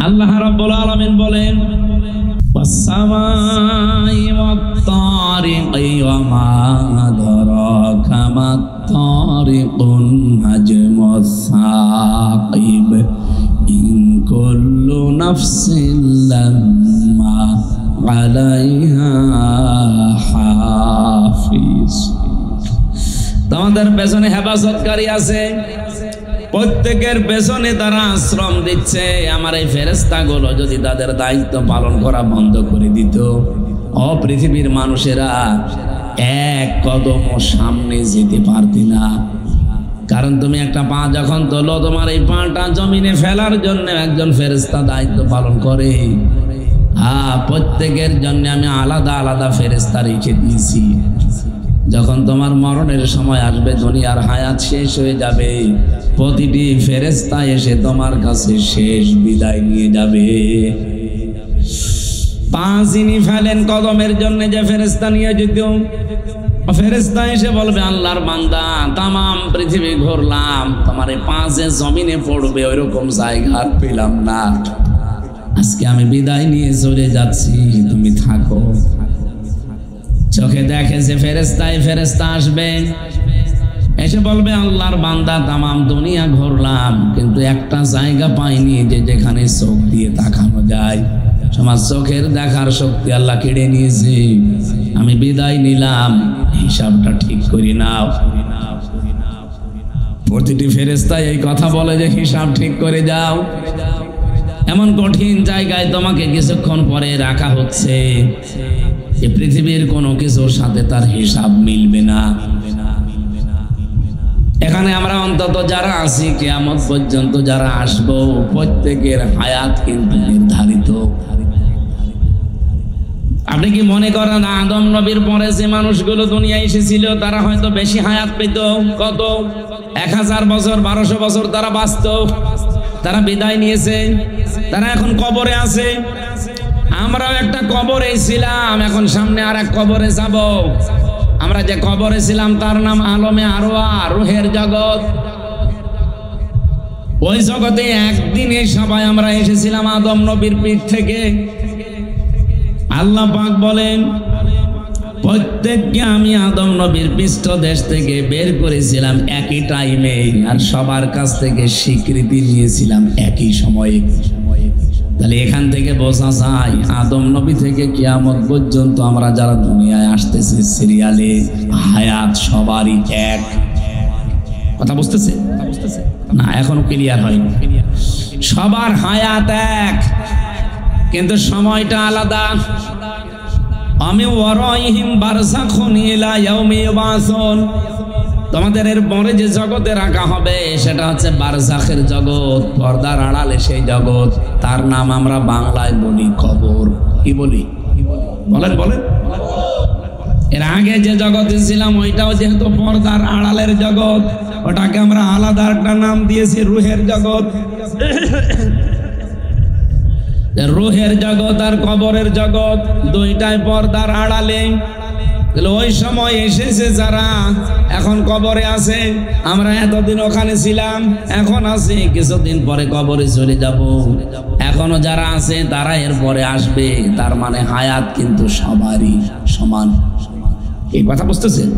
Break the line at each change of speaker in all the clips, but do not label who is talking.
আল্লাহ রাব্বুল আলামিন বলেন ওয়াস-সামাই ওয়াত-তারিকি ওয়া মা আদরাকা মাত-তারিকুন নাজমুস-সাকিব ইন কুল্লু নাফসিন লাম্মা আলাইহা হাফিজ। তোমাদের পেছনে হেফাজতকারী আছে, প্রত্যেকের পেছনে তারা আশ্রম দিচ্ছে। আমার এই ফেরেশতাগুলো যদি তাদের দায়িত্ব পালন করা বন্ধ করে দিত, পৃথিবীর মানুষেরা এক কদম সামনে যেতে পারতি না। কারণ তুমি একটা পা যখন তোলো, তোমার এই পাটা জমিনে ফেলার জন্য একজন ফেরেশতা দায়িত্ব পালন করে। প্রত্যেকের জন্য আমি আলাদা আলাদা ফেরেশতা রেখে দিয়েছি। যখন তোমার মরণের সময় আসবে, দুনিয়ার হায়াত শেষ হয়ে যাবে, প্রতিটি ফেরেশতা এসে তোমার কাছে শেষ বিদায় নিয়ে যাবে। পা যিনি ফেলেন কদমের জন্য যে ফেরেশতা নিয়ে যেত, ফেরেশতা এসে বলবে আল্লাহর বান্দা, তামাম পৃথিবী ঘুরলাম, তোমার এই পা যে জমিনে পড়বে ওইরকম জায়গা পেলাম না, আজকে আমি বিদায় নিয়ে চলে যাচ্ছি, তুমি থাকো। চোখে দেখে যে ফেরেশতা আসবে, এসে বলবে আল্লাহর বান্দা, তামাম দুনিয়া ঘুরলাম, কিন্তু একটা জায়গা পাইনি যে যেখানে চোখ দিয়ে তাকানো যায়। তোমার চোখের দেখার শক্তি আল্লাহ কেড়ে নিয়েছে, আমি বিদায় নিলাম, হিসাবটা ঠিক করে নাও। প্রতিটি ফেরেশতা এই কথা বলে যে হিসাব ঠিক করে যাও। এমন কঠিন জায়গায় তোমাকে কিছুক্ষণ পরে রাখা হচ্ছে, এই পৃথিবীর কোনো কিছুর সাথে তার হিসাব মিলবে না। এখানে আমরা অন্তত যারা আছি, কিয়ামত পর্যন্ত যারা আসবো, প্রত্যেকের হায়াত কিন্তু নির্ধারিত। আপনি কি মনে করেন আদম নবীর পরে যে মানুষগুলো দুনিয়ায় এসেছিল তারা হয়তো বেশি হায়াত পেত? কত 1000 বছর 1200 বছর তারা বাঁচত, তারা বিদায় নিয়েছে, তারা এখন কবরে আছে। আমরাও একটা কবরে ছিলাম, এখন সামনে আর এক কবরে যাব। আমরা যে কবরে ছিলাম তার নাম আলমে আরওয়া, রুহের জগৎ। ওই জগতে একদিনে সবাই আমরা এসেছিলাম আদম নবীর পিঠ থেকে। আল্লাহ পাক বলেন, প্রত্যেককে আমি আদম নবীর পৃষ্ঠদেশ থেকে বের করেছিলাম একই টাইমে, আর সবার কাছ থেকে স্বীকৃতি নিয়েছিলাম একই সময়ে। তাহলে এখান থেকে বোঝা যায় আদম নবী থেকে কিয়ামত পর্যন্ত আমরা যারা দুনিয়ায় আসতেছি সিরিয়ালে, হায়াত সবারই এক। কথা বুঝতেছে না? এখনো ক্লিয়ার হয়নি। সবার হায়াত এক, কিন্তু সময়টা আলাদা। আমি ওয়ারাইহিম বারযাখুন ইলা ইয়াউমি ইউবাসুন। তোমাদের এর পরে যে জগতে রাখা হবে সেটা হচ্ছে বারজাখের জগৎ, পর্দার আড়ালে সেই জগৎ। তার নাম আমরা বাংলায় বলি কবর। কি বলি? বলেন বলেন। এর আগে যে জগতে ছিলাম ওইটাও যেহেতু পর্দার আড়ালের জগৎ, ওটাকে আমরা আলাদা একটা নাম দিয়েছি রুহের জগৎ। রুহের জগৎ আর কবরের জগৎ দুইটাই পর্দার আড়ালে। ওই সময় এসেছে যারা এখন কবরে আছে, আমরা এতদিন ওখানে ছিলাম, এখন আছি, কিছুদিন পরে কবরে চলে যাব। এখনো যারা আছে তারা এরপরে আসবে, তার মানে হায়াত কিন্তু সবারই সমান। এই কথা বুঝতেছেন?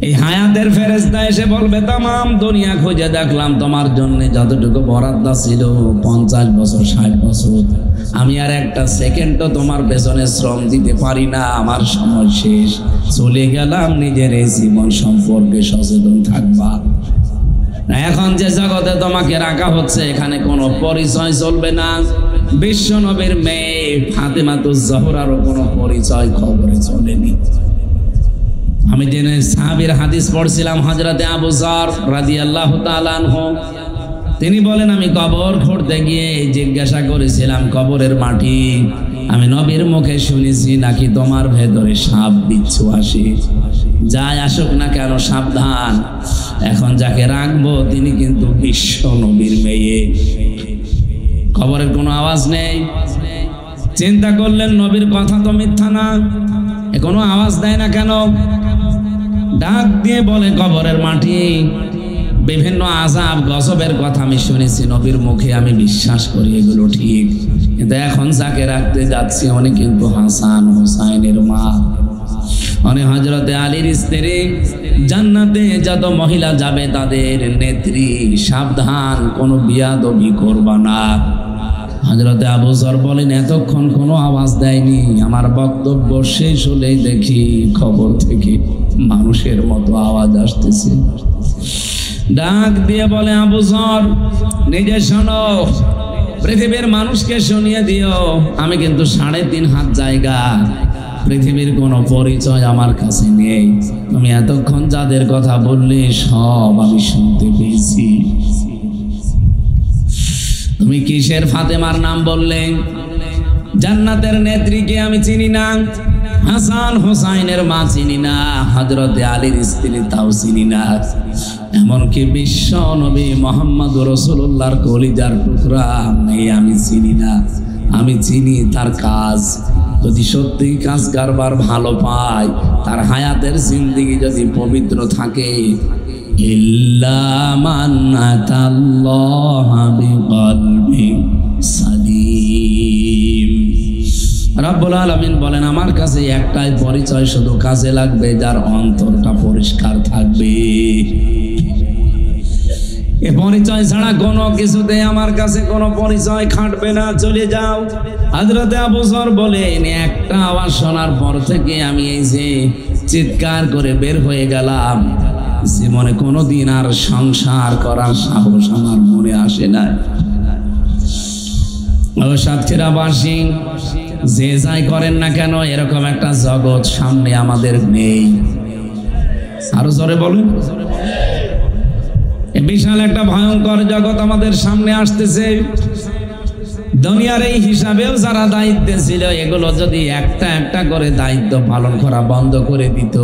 এই হায়াতের ফেরেশতা এসে বলবে, তামাম দুনিয়া খুঁজে দেখলাম, তোমার জন্য যতটুকু বরাদ্দ ছিল 50 বছর 60 বছর, আমি আর একটা সেকেন্ডও তোমার পেছনে শ্রম দিতে পারি না, আমার সময় শেষ, চলে গেলাম। নিজের এই জীবন সম্পর্কে সচেতন থাকবা। এখন যে জগতে তোমাকে রাখা হচ্ছে এখানে কোনো পরিচয় চলবে না। বিশ্ব নবীর মেয়ে ফাতেমাতুজ জহরারও কোনো পরিচয় খবরে চলেনি। আমি জেনে সাহাবীর হাদিস পড়ছিলাম, হযরতে আবু যর রাদিয়াল্লাহু তাআলা আনহু, তিনি বলেন, আমি কবর খুঁড়তে গিয়ে জিজ্ঞাসা করেছিলাম, কবরের মাটি আমি নবীর মুখে শুনেছি নাকি তোমার ভেতরে সাপ বিচ্ছু আসে, যাই আসুক না কেন সাবধান, এখন যাকে রাখবো তিনি কিন্তু বিশ্ব নবীর মেয়ে। কবরের কোনো আওয়াজ নেই। চিন্তা করলেন নবীর কথা তো মিথ্যা না, কোনো আওয়াজ দেয় না কেন? ডাক দিয়ে বলে, কবরের মাটি বিভিন্ন আযাব গজবের কথা আমি শুনেছি নবীর মুখে, আমি বিশ্বাস করি এগুলো ঠিক। কিন্তু এখন যাকে রাখতে যাচ্ছি উনি কিন্তু হাসান হুসাইনের মা, উনি হযরতে আলীর স্ত্রী। জান্নাতে যত মহিলা যাবে তাদের নেত্রী। সাবধান, কোনো বিয়াদবি করবা না। হযরতে আবু যর বলেন, এতক্ষণ কোনো আওয়াজ দেয়নি, আমার বক্তব্য শেষ হলেই দেখি খবর থেকে মানুষের মতো আওয়াজ আসতেছে। ডাক দিয়ে বলে, আবু যর নিজে শোনো, পৃথিবীর মানুষকে শুনিয়ে দিও, আমি কিন্তু 3.5 হাত জায়গা, পৃথিবীর কোনো পরিচয় আমার কাছে নেই। তুমি এতক্ষণ যাদের কথা বললে সব আমি শুনতে পেয়েছি। তুমি কিসের ফাতেমার নাম বললে? জান্নাতের নেত্রীকে আমি চিনি না, হাসান হোসাইনের মা চিনি না, হযরতে আলীর স্ত্রী তাও চিনি না, এমনকি বিশ্ব নবী মুহাম্মদ রাসূলুল্লাহর কলিজার টুকরা নেই আমি চিনি না। আমি চিনি তার কাজ। যদি সত্যি কাজ কারবার ভালো পায়, তার হায়াতের জিন্দেগি যদি পবিত্র থাকে, ইল্লা মান আতাল্লাহা বিকলবিন সালিম। রব্বুল আলামিন বলেন, আমার কাছে একটাই পরিচয় শুধু কাজে লাগবে, যার অন্তরটা পরিষ্কার থাকবে। এ পরিচয় ছাড়া কোনো কিছুতে আমার কাছে কোনো পরিচয় খাটবে না, চলে যাও। হযরতে আবু যর বলেন, একটা আওয়াজ শোনার পর থেকে আমি এই যে চিৎকার করে বের হয়ে গেলাম, জীবনে কোনোদিন আর সংসার করার সাহস আমার মনে আসে না। ও সাতক্ষীরাবাসী, যে যাই করেন না কেন, এরকম একটা জগৎ সামনে আমাদের নেই। আরো জোরে বলুন। বিশাল একটা ভয়ঙ্কর জগৎ আমাদের সামনে আসতেছে। দুনিয়ার এই হিসাবেও যারা দায়িত্বে ছিল, এগুলো যদি একটা একটা করে দায়িত্ব পালন করা বন্ধ করে দিত,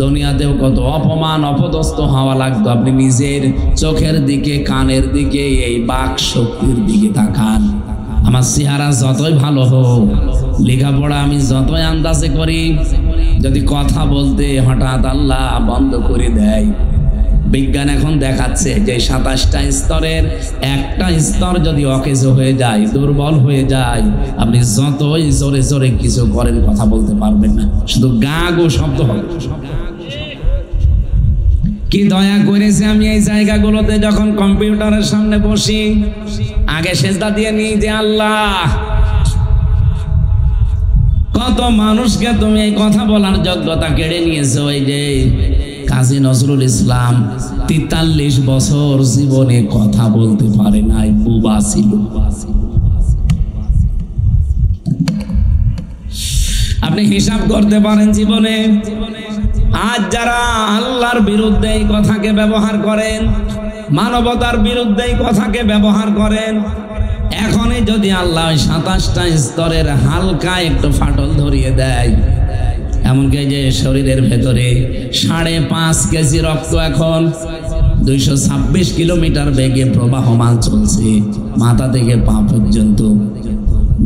দুনিয়াতেও কত অপমান অপদস্থ হওয়া লাগতো। আপনি নিজের চোখের দিকে, কানের দিকে, এই বাক শক্তির দিকে তাকান। আমার চেহারা যতই ভালো হোক, লেখাপড়া আমি যতই আন্দাজে করি, যদি কথা বলতে হঠাৎ আল্লাহ বন্ধ করে দেয়, বিজ্ঞান এখন দেখাচ্ছে যে 27টা স্তরের একটা স্তর যদি অকেজ হয়ে যায়, দুর্বল হয়ে যায়, আপনি যতই জোরে জোরে কিছু করেন কথা বলতে পারবেন না, শুধু গা গো শব্দ হবে। কি দয়া করেছে আমি এই জায়গাগুলোতে যখন কম্পিউটারের সামনে বসি, আগে সেজদা দিয়ে নিই যে আল্লাহ, কত মানুষকে তুমি এই কথা বলার যোগ্যতা কেড়ে নিয়েছো। এই যে কাজী নজরুল ইসলাম 43 বছর জীবনে কথা বলতে পারে নাই, বুবা ছিল। আপনি হিসাব করতে পারেন জীবনে। আজ যারা আল্লাহর বিরুদ্ধে এই কথাকে ব্যবহার করেন, মানবতার বিরুদ্ধে এই কথাকে ব্যবহার করেন, এখনই যদি আল্লাহ 27টা স্তরের হালকা একটু ফাটল ধরিয়ে দেয়, এমনকি যে শরীরের ভেতরে 5.5 কেজি রক্ত এখন 226 কিলোমিটার বেগে প্রবাহমান চলছে, মাথা থেকে পা পর্যন্ত।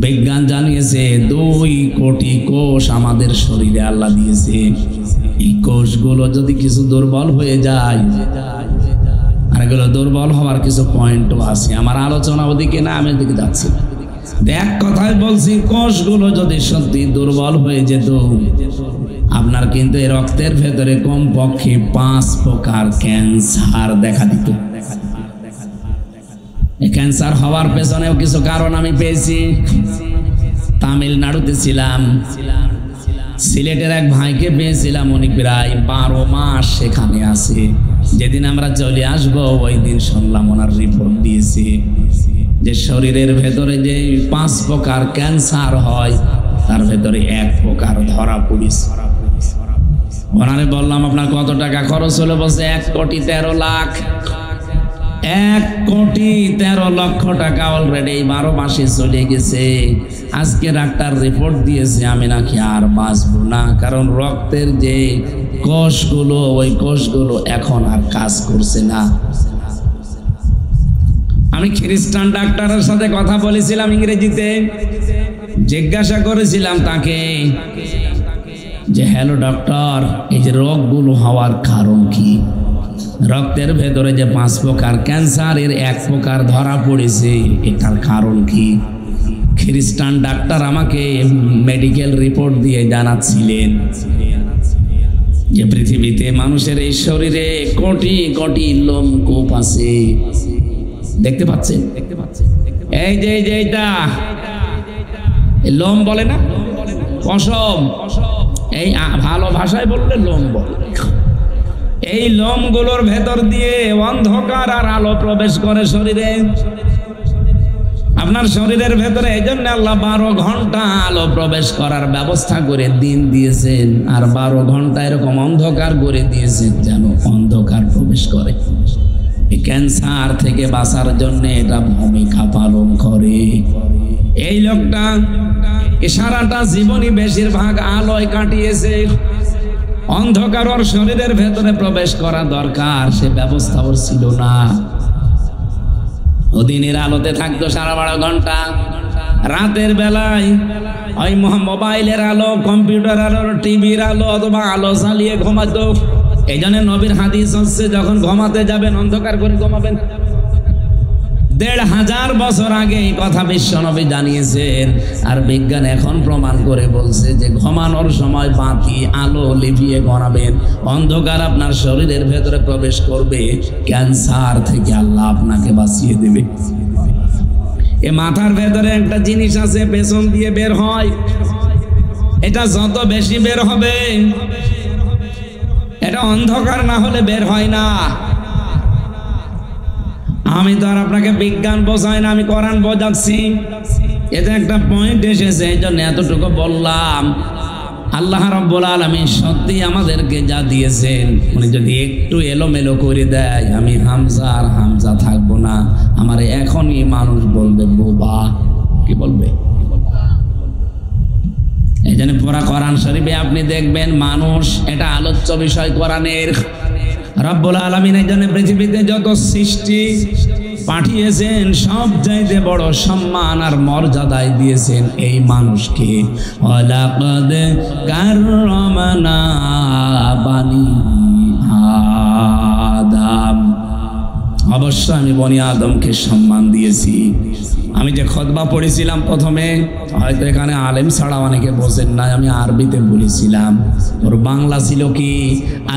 বিজ্ঞান জানিয়েছে 2 কোটি কোষ আমাদের শরীরে আল্লাহ দিয়েছে। এই কোষগুলো যদি কিছু দুর্বল হয়ে যায়, আর এগুলো দুর্বল হওয়ার কিছু পয়েন্টও আছে, আমার আলোচনা ওদিকে না, আমি ওদিকে যাচ্ছি। এক কথায় বলছি, কোষগুলো যদি সত্যি দুর্বল হয়ে যেত, আপনার কিন্তু এই রক্তের ভেতরে কমপক্ষে 5 প্রকার ক্যান্সার দেখা দিত। এই ক্যান্সার হওয়ার পেছনেও কিছু কারণ আমি পেয়েছি। তামিলনাড়ুতে ছিলাম, সিলেটের এক ভাইকে পেয়েছিলাম, উনি প্রায় 12 মাস সেখানে আছে। যেদিন আমরা চলে আসবো ওই দিন শুনলাম ওনার রিপোর্ট দিয়েছে যে শরীরের ভেতরে যে 5 প্রকার ক্যান্সার হয়, তার ভেতরে 1 প্রকার ধরা পড়েছে। ওনারে বললাম, আপনার কত টাকা খরচ হলো? বলছে 1,13,00,000। 1,13,00,000 টাকা অলরেডি 12 মাসে চলে গেছে। আজকে ডাক্তার রিপোর্ট দিয়েছে আমি নাকি আর বাঁচবো না, কারণ রক্তের যে কোষগুলো, ওই কোষগুলো এখন আর কাজ করছে না। আমি খ্রিস্টান ডাক্তারের সাথে কথা বলেছিলাম ইংরেজিতে, জিজ্ঞাসা করেছিলাম তাকে যে হ্যালো ডক্টর, এই যে রোগগুলো হওয়ার কারণ কি? রক্তের ভেতরে যে 5 প্রকার ক্যান্সারের 1 প্রকার ধরা পড়েছে, এটার কারণ কি? খ্রিস্টান ডাক্তার আমাকে মেডিকেল রিপোর্ট দিয়ে জানাচ্ছিলেন যে পৃথিবীতে মানুষের এই শরীরে কোটি কোটি লোমকূপ আছে। দেখতে পাচ্ছেন? এই যে এইটা লোম বলে না, পশম, এই ভালো ভাষায় বললে লোম বলে। এই লোমগুলোর ভেতর দিয়ে অন্ধকার আর আলো প্রবেশ করে শরীরে। আপনার শরীরের ভেতরে এই জন্য আল্লাহ 12 ঘন্টা আলো প্রবেশ করার ব্যবস্থা করে দিন দিয়েছেন, আর 12 ঘন্টা এরকম অন্ধকার করে দিয়েছেন যেন অন্ধকার প্রবেশ করে। এই ক্যান্সার থেকে বাঁচার জন্য এটা ভূমিকা পালন করে। এই লোকটা সারাটা জীবনই বেশিরভাগ আলোয় কাটিয়েছে। অন্ধকার ওর শরীরের ভেতরে প্রবেশ করা দরকার, সে ব্যবস্থা ওর ছিল না। ও দিনের আলোতে থাকতো 12.5 ঘন্টা, রাতের বেলায় ওই মোবাইলের আলো, কম্পিউটার আলো, টিভির আলো অথবা আলো জ্বালিয়ে ঘুমাতো। এই জন্য নবীর হাদিস হচ্ছে যখন ঘুমাতে যাবেন অন্ধকার করে ঘুমাবেন। 1500 বছর আগে এই কথা বিশ্ব নবী জানিয়েছেন। আর বিজ্ঞান এখন প্রমাণ করে বলছে যে ঘুমানোর সময় বাতি আলো লিভিয়ে ঘুমাবেন, অন্ধকার আপনার শরীরের ভেতরে প্রবেশ করবে, ক্যান্সার থেকে আল্লাহ আপনাকে বাঁচিয়ে দেবে। এ মাথার ভেতরে একটা জিনিস আছে, পেছন দিয়ে বের হয়। এটা যত বেশি বের হবে, এটা অন্ধকার না হলে বের হয় না। আমি তো আর আপনাকে বিজ্ঞান বোঝাই না, আমি কোরআন বোঝাচ্ছি। এটা একটা পয়েন্ট এসেছে, এই জন্য এতটুকু বললাম। আল্লাহ রাব্বুল আলামিন সত্যি আমাদেরকে যা দিয়েছেন, উনি যদি একটু এলোমেলো করে দেয়, আমি হামজা থাকবো না। আমার এখনই মানুষ বলবে বোবা। কি বলবে? এই জন্য পুরা কোরআন শরীফে আপনি দেখবেন মানুষ এটা আলোচ্য বিষয় কোরআনের। রব্বুল আলামিন এই জন্য পৃথিবীতে যত সৃষ্টি পাঠিয়েছেন সব চাইতে বড় সম্মান আর মর্যাদায় দিয়েছেন এই মানুষকে। ওয়ালাকাদ কাররামনা বানি আদম, অবশ্য আমি বনি আদমকে সম্মান দিয়েছি। আমি যে খুতবা পড়েছিলাম প্রথমে, হয়তো এখানে আলেম ছাড়া অনেকে বোঝেন না, আমি আরবিতে বলেছিলাম। ওর বাংলা ছিল কি?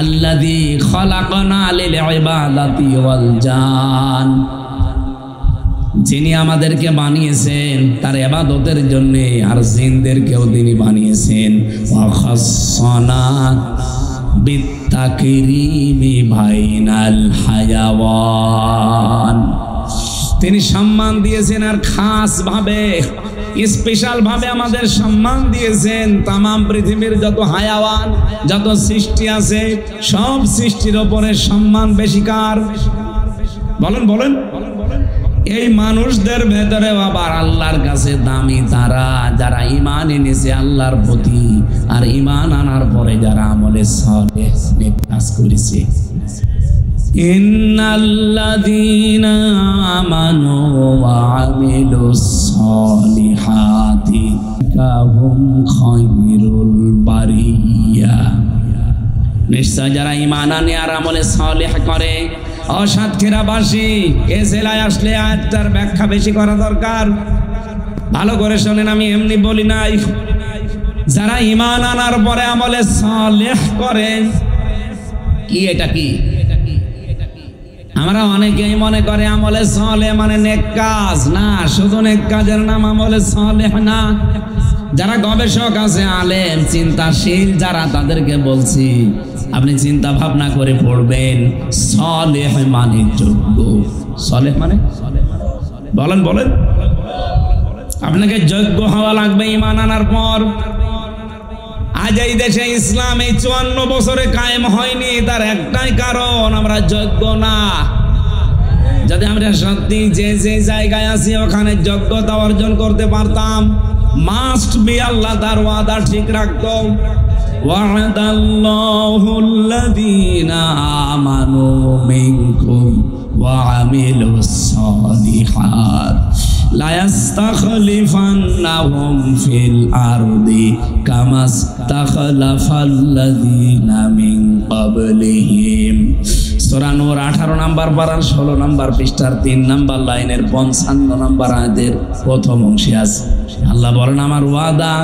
আল্লাযী খালাকানা লিল ইবাদাতি ওয়াল জান, যিনি আমাদেরকে বানিয়েছেন তার ইবাদতের জন্য, আর জিনদেরকেও তিনি বানিয়েছেন। ওয়া খাসসানা বিত্তাকরিমি বাইনাল হায়াওয়ান, তিনি সম্মান দিয়েছেন আর খাস ভাবে স্পেশাল ভাবে আমাদের সম্মান দিয়েছেন। তামাম পৃথিবীর যত হায়াওয়ান, যত সৃষ্টি আছে, সব সৃষ্টির ওপরে সম্মান বেশি কার? বলেন বলেন। এই মানুষদের ভেতরে আবার আল্লাহর কাছে দামি তারা যারা ঈমান এনেছে আল্লাহর প্রতি, আর ঈমান আনার পরে যারা আমলে সালেহ নেক কাজ করেছে। ইন্নাল্লাযীনা আমানু ওয়া আমিলুস সালিহাতি কাহুম খায়রুল বারিয়া, নিশ্চয় যারা ঈমান আনে আর আমলে সালেহ করে। সাতক্ষীরাবাসী এ জেলায় আসলে আয়াতটার ব্যাখ্যা বেশি করা দরকার। ভালো করে শোনেন, আমি এমনি বলি নাই। যারা ঈমান আনার পরে আমলে সালেহ করে, কি এটা কি? আমরা অনেকেই মনে করে আমলে সালেহ মানে নেক কাজ। না, শুধু নেক কাজের নাম আমলে সালেহ না। যারা গবেষক আছে, আলেম, চিন্তাশীল যারা, তাদেরকে বলছি আপনি চিন্তা ভাবনা করে পড়বেন। সালেহ মানে যোগ্য। সালেহ মানে বলেন বলেন। আপনাকে যোগ্য হওয়া লাগবে ঈমান আনার পর। আজ এই দেশে ইসলাম এই 54 বছরে কায়েম হয়নি, তার একটাই কারণ, আমরা যোগ্য না। যদি আমরা সত্যি যে যে জায়গায় আছি ওখানে যোগ্যতা অর্জন করতে পারতাম, মাস্ট বি আল্লাহ তার ওয়াদা ঠিক রাখতো। ওয়া'দাল্লাহুল্লাযীনা আমানু মিনকুম ওয়া আমিলুস সালিহাত লা ইস্তাখলিফান্নাহুম ফিল আরদি কামাস্তাখলাফাল্লাযীনা মিন ক্বাবলিহিম সূরা নূর 18 নম্বর পারার 16 নম্বর পৃষ্ঠার 3 নম্বর লাইনের 55 নম্বর আয়াতের প্রথম অংশে আছে আল্লাহ বলেন, আমার ওয়াদা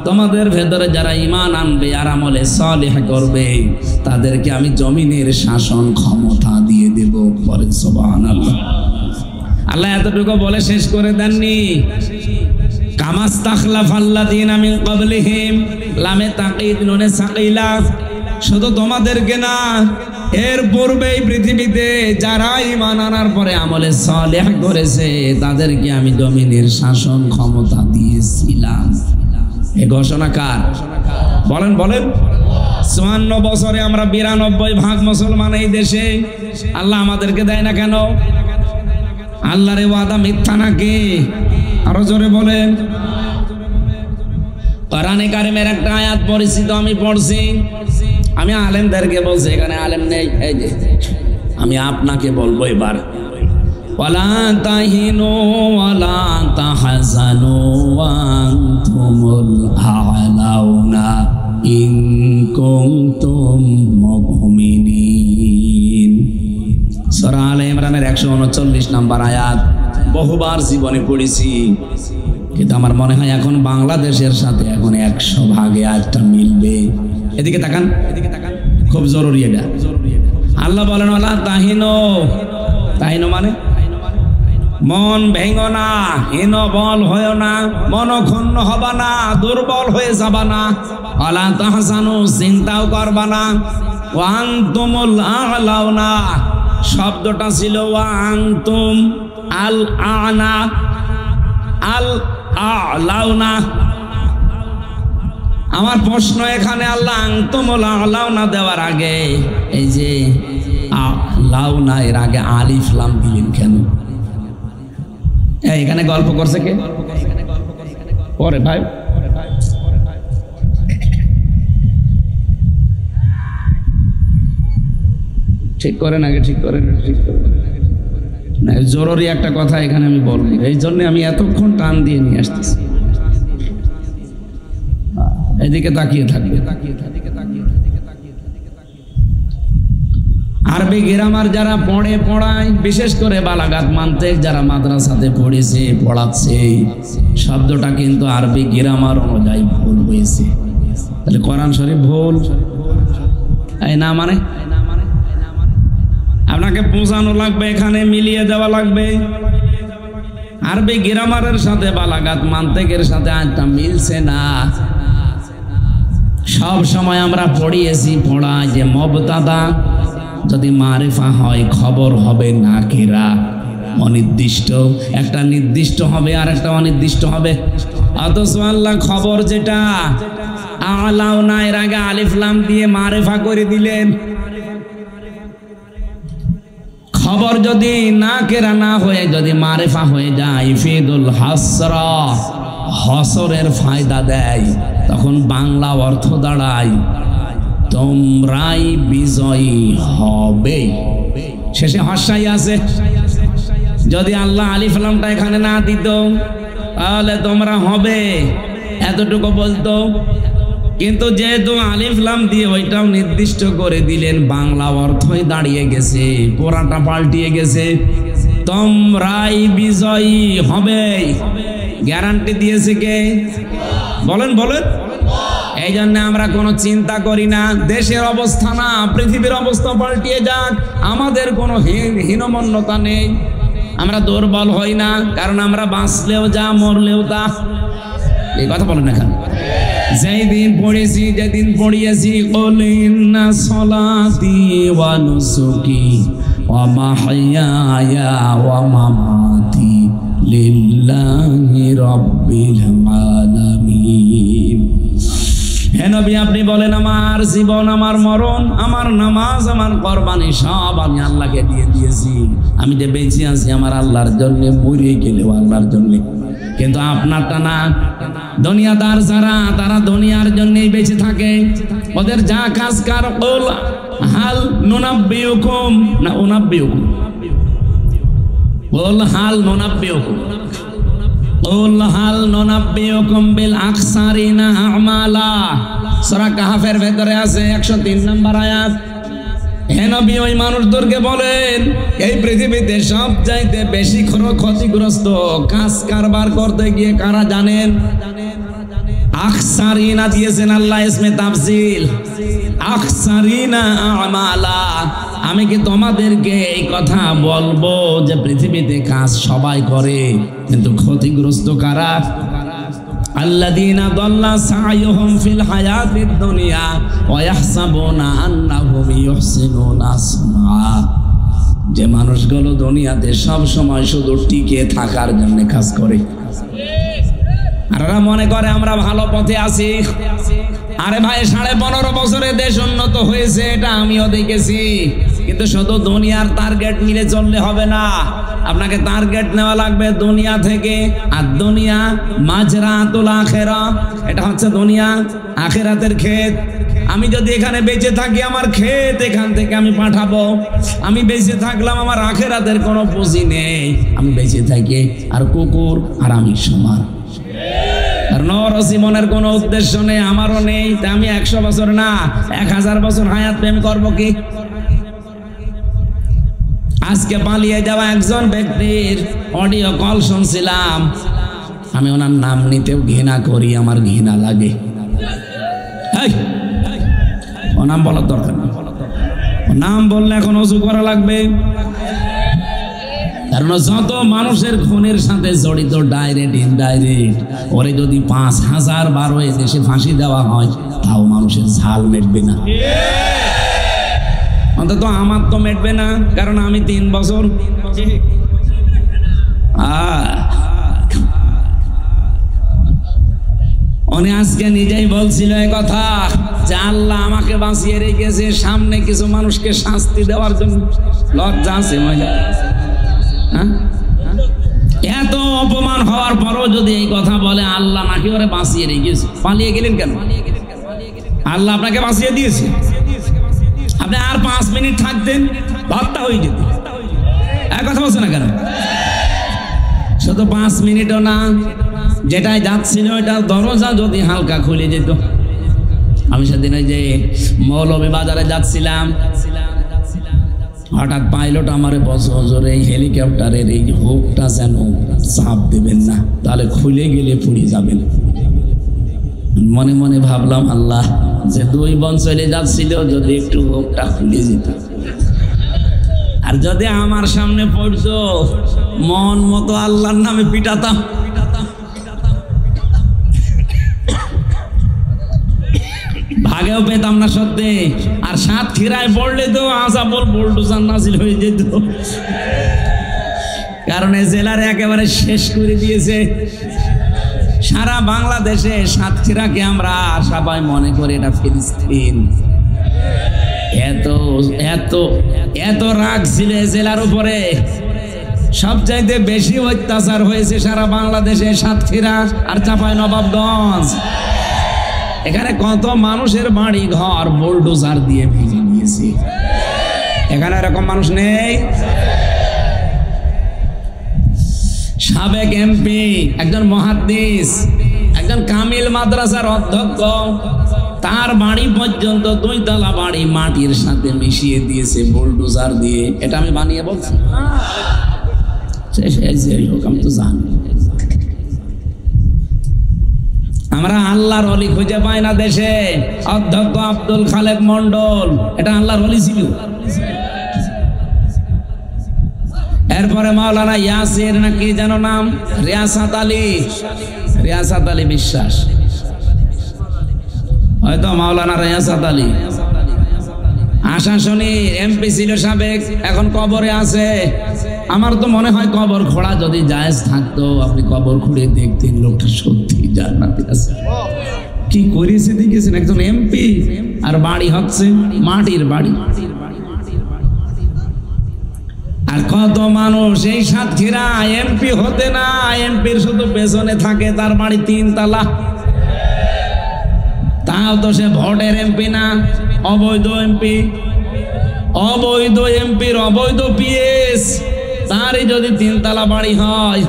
তোমাদের ভেতরে যারা ঈমান আনবে আর আমলে সালেহ করবে তাদেরকে আমি জমিনের শাসন ক্ষমতা দিয়ে দেব। বলেন সুবহানাল্লাহ। আল্লাহ এতটুকু বলে শেষ করে দেননি। কামাস্তাখলাফাল্লাযীনা মিন ক্বাবলিহিম, লামে তাকিদ নুনে সাকিলা, শুধু তোমাদেরকে না, এর পূর্বেই পৃথিবীতে যারা ঈমান আনার পরে আমলে সালেহ করেছে তাদেরকে আমি জমিনের শাসন ক্ষমতা দিয়েছিলাম। এই ঘোষণা কার? বলেন বলেন। 54 বছরে আমরা 92% মুসলমান এই দেশে, আল্লাহ আমাদেরকে দেয় না কেন? আল্লাহর ওয়াদা মিথ্যা নাকি? আরো জোরে বলেন। কোরআনে কারিমের একটা আয়াত পরিচিত, আমি পড়ছি, আমি আলেমদেরকে বলছি, এখানে আলেম নেই, এই যে আমি আপনাকে বলবো এবার, ওয়ালা তাহিনু ওয়ালা তাহজানু ওয়া আনতুমুল আ'লাউনা ইন কুনতুম মুমিনিন। সূরা আলে ইমরানের 139 নম্বর আয়াত বহুবার জীবনে পড়েছি, কিন্তু আমার মনে হয় এখন বাংলাদেশের সাথে এখন 100 ভাগে আয়াতটা মিলবে। এদিকে তাকান, এদিকে তাকান, খুব জরুরি এটা। আল্লাহ বলেন, ওয়ালা তাহিনু, তাহিনু মানে মন ভেঙো না, হীন বল হয় না, মনক্ষুণ্ণ হবা না, দুর্বল হয়ে যাবা না, ওয়ালা তাহজানু, চিন্তাও করবা না, ওয়া আনতুমুল আ'লাউনা, শব্দটা ছিল ওয়া আনতুম আল আ'না আল আ'লাউনা। আমার প্রশ্ন এখানে, আল্লাহ আনতুমুল আ'লাউনা দেওয়ার আগে এই যে আ'লাউনা এর আগে আলিফ লাম দিলেন কেন? এখানে গল্প করছে কে? পরে ভাই, ঠিক করেন আগে, ঠিক করেন, ঠিক করেন। না, জরুরি একটা কথা এখানে আমি বলবো, এই জন্য আমি এতক্ষণ টান দিয়ে নিয়ে আসতেছি। এদিকে তাকিয়ে থাকবে। আরবি গ্রামার যারা পড়ায়, বিশেষ করে বালাগাত মানতেক যারা মাদ্রাসাতে পড়েছে, পড়াচ্ছে, শব্দটা কিন্তু আরবি গ্রামার অনুযায়ী ভুল হয়েছে। তাহলে কোরআন শরীফ ভুল, এই না মানে আপনাকে পৌঁছানো লাগবে, এখানে মিলিয়ে দেওয়া লাগবে। আরবি গ্রামারের সাথে বালাগাত মানতেকের সাথে আজটা মিলছে না। সব সময় আমরা পড়াই যে মুবতাদা যদি মারিফা হয় খবর হবে নাকিরা, অনির্দিষ্ট, একটা নির্দিষ্ট হবে আর একটা অনির্দিষ্ট হবে। অথচ আল্লাহ খবর যেটা আ'লাউনা এর আগে আলিফ লাম দিয়ে মারিফা করে দিলেন। খবর যদি নাকিরা না হয়ে যদি মারিফা হয়ে যায়, ইফিদুল হাসরা, হসরের ফায়দা দেয়, তখন বাংলা অর্থ দাঁড়ায় তোমরাই বিজয়ী হবে। শেষে হসাই আছে। যদি আল্লাহ আলিফ লামটা এখানে না দিত তাহলে তোমরা হবে এতটুকু বলতো, কিন্তু যেহেতু আলিফ লাম দিয়ে ওইটাও নির্দিষ্ট করে দিলেন, বাংলা অর্থই দাঁড়িয়ে গেছে, পুরাটা পাল্টিয়ে গেছে, তোমরাই বিজয়ী হবে। গ্যারান্টি দিয়েছে কে? বলেন বলেন। এই জন্য আমরা কোনো চিন্তা করি না দেশের অবস্থা না পৃথিবীর অবস্থা পাল্টিয়ে যাক, আমাদের কোনো হীনমন্যতা নেই, আমরা দুর্বল হই না, কারণ আমরা বাঁচলেও যা মরলেও তা। এই কথা বলেন না কেন? যেদিন পড়েছি, যেদিন পড়িয়েছি, কুল ইন্না সলাতি ওয়া নুসুকি ওয়া মাহইয়ায়া ওয়া মামাতি লিল্লাহি রাব্বিল আলামিন। হে নবী, আপনি বলেন আমার জীবন, আমার মরণ, আমার নামাজ, আমার কুরবানি সব আমি আল্লাহকে দিয়ে দিয়েছি। আমি যে বেঁচে আছি আমার আল্লাহর জন্য, মরে গেলেও আল্লাহর জন্য। কিন্তু আপনারটা না। দুনিয়াদার যারা, তারা দুনিয়ার জন্যই বেঁচে থাকে, ওদের যা কাজ কার কুল হাল নুনাব্বিউকুম না উনাব্বিউকুম, কুল হাল নুনাব্বিউকুম, কুল হাল নুনাব্বিউকুম বিল আকসারিনা আমালা। সূরা কাহফের ভেতরে আছে 103 নম্বর আয়াত। হে নবী ওই মানুষদেরকে বলেন এই পৃথিবীতে সব চাইতে বেশি ক্ষতিগ্রস্ত কাজ কারবার করতে গিয়ে কারা জানেন? আখসারিনা দিয়েছেন আল্লাহ ইসমে তাফসিল, আখসারিনা আমালা। আমি কি তোমাদেরকে এই কথা বলবো যে পৃথিবীতে কাজ সবাই করে কিন্তু ক্ষতিগ্রস্ত কারা? আল্লাযীনা দাল্লা সা'য়ুহুম ফিল হায়াতিদ দুনিয়া ওয়া ইয়াহসাবুনা আন্নাহুম ইউহসিনুনা সুনআ। যে মানুষগুলো দুনিয়াতে সব সময় শুধু টিকে থাকার জন্য কাজ করে আর ওরা মনে করে আমরা ভালো পথে আছি। আরে ভাই 15.5 বছরে দেশ উন্নত হয়েছে, এটা আমিও দেখেছি, কিন্তু শুধু দুনিয়ার টার্গেট নিয়ে চললে হবে না। আপনাকে টার্গেট নেওয়া লাগবে দুনিয়া থেকে। আর দুনিয়া মাজরাতুল আখিরাহ, এটা হচ্ছে দুনিয়া আখিরাতের ক্ষেত। আমি যদি এখানে বেঁচে থাকি আমার ক্ষেত এখান থেকে আমি পাঠাবো। আমি বেঁচে থাকলাম আমার আখিরাতের কোনো পুঁজি নেই, আমি বেঁচে থাকি আর কুকুর আর আমি সমান। কারণ ওর জীবনের কোনো উদ্দেশ্য নেই, আমারও নেই। তা আমি 100 বছর না 1000 বছর হায়াত প্রেম করবো কি? আজকে পালিয়ে যাওয়া একজন ব্যক্তির অডিও কল শুনছিলাম, আমি ওনার নাম নিতেও ঘৃণা করি, আমার ঘৃণা লাগে। ও নাম বলার দরকার না, নাম বললে এখন অজু করা লাগবে। কারণ যত মানুষের খুনের সাথে জড়িত ডাইরেক্ট ইনডাইরেক্ট, ওরে যদি 5000 বার হয়ে দেশে ফাঁসি দেওয়া হয় তাও মানুষের ঝাল মেটবে না। অন্তত আমার তো মেটবে না, কারণ আমি 3 বছর। উনি আজকে নিজেই বলছিল এই কথা যে আল্লাহ আমাকে বাঁচিয়ে রেখেছে সামনে কিছু মানুষকে শাস্তি দেওয়ার জন্য। লজ্জা আছে মজা? এত অপমান হওয়ার পরও যদি এই কথা বলে আল্লাহ নাকি ওরে বাঁচিয়ে রেখেছে, পালিয়ে গেলেন কেন? আল্লাহ আপনাকে বাঁচিয়ে দিয়েছে, আপনি আর 5 মিনিট থাকতেন ভাতটা হয়ে যেত। এক কথা বলছে না কেন? শুধু 5 মিনিটও না, যেটাই যাচ্ছিল ওইটার দরজা যদি হালকা খুলে যেত। আমি সেদিন ওই যে মৌলভী বাজারে যাচ্ছিলাম, হঠাৎ পাইলট আমারে বলছে হুজুর এই হেলিকপ্টারের এই হুকটা যেন চাপ দেবেন না, তাহলে খুলে গেলে পুড়ে যাবেন। মনে মনে ভাবলাম আল্লাহ, যে 2 বোন চলে যাচ্ছিল যদি একটু হুকটা খুলে যেত, আর যদি আমার সামনে পড়তো মন মতো আল্লাহর নামে পিটাতাম। ভাগেও পেতাম না সত্যি। আর সাতক্ষীরায় পড়লে তো আসাবল বুলডোজার নাজিল হয়ে যেত, কারণ এই জেলার একেবারে শেষ করে দিয়েছে। সারা বাংলাদেশে সাতক্ষীরাকে আমরা সবাই মনে করি এটা ফিলিস্তিন। এত এত এত রাগ ছিল জেলার উপরে। সবচাইতে বেশি অত্যাচার হয়েছে সারা বাংলাদেশে সাতক্ষীরা আর চাঁপাইনবাবগঞ্জ। এখানে কত মানুষের বাড়ি ঘর বুলডোজার দিয়ে ভেঙে দিয়েছে। এখানে এরকম মানুষ নেই। সাবেক এমপি, একজন মুহাদ্দিস, একজন কামিল মাদ্রাসার অধ্যক্ষ, তার বাড়ি পর্যন্ত 2 তলা বাড়ি মাটির সাথে মিশিয়ে দিয়েছে বুলডোজার দিয়ে। এটা আমি বানিয়ে বলছি, আমি তো জানি। আমরা আল্লাহর ওলি খুঁজে পাই না দেশে। অধ্যক্ষ আব্দুল খালেক মন্ডল, এটা আল্লাহর ওলি ছিল। এরপরে মাওলানা ইয়াসির নাকি যেন নাম, রিয়াসাত আলী বিশ্বাস, হয়তো মাওলানা রিয়াসাত আলী আশাশুনি এমপি ছিল সাবেক, এখন কবরে আছে। আমার তো মনে হয় কবর খোঁড়া যদি জায়েজ থাকতো, আপনি কবর খুঁড়ে দেখতেন লোকটা সত্যি জান্নাতে আছে। কি করেছে দেখেছেন? একজন এমপি আর বাড়ি হচ্ছে মাটির বাড়ি। আর কত মানুষ এই সাতক্ষীরা এমপি হতে না, এমপির শুধু পেছনে থাকে, তার বাড়ি 3 তলা। তাও তো সে ভোটের এমপি না, অবৈধ এমপি। অবৈধ এমপির অবৈধ পিএস, তারই যদি 3 তলা বাড়ি হয়।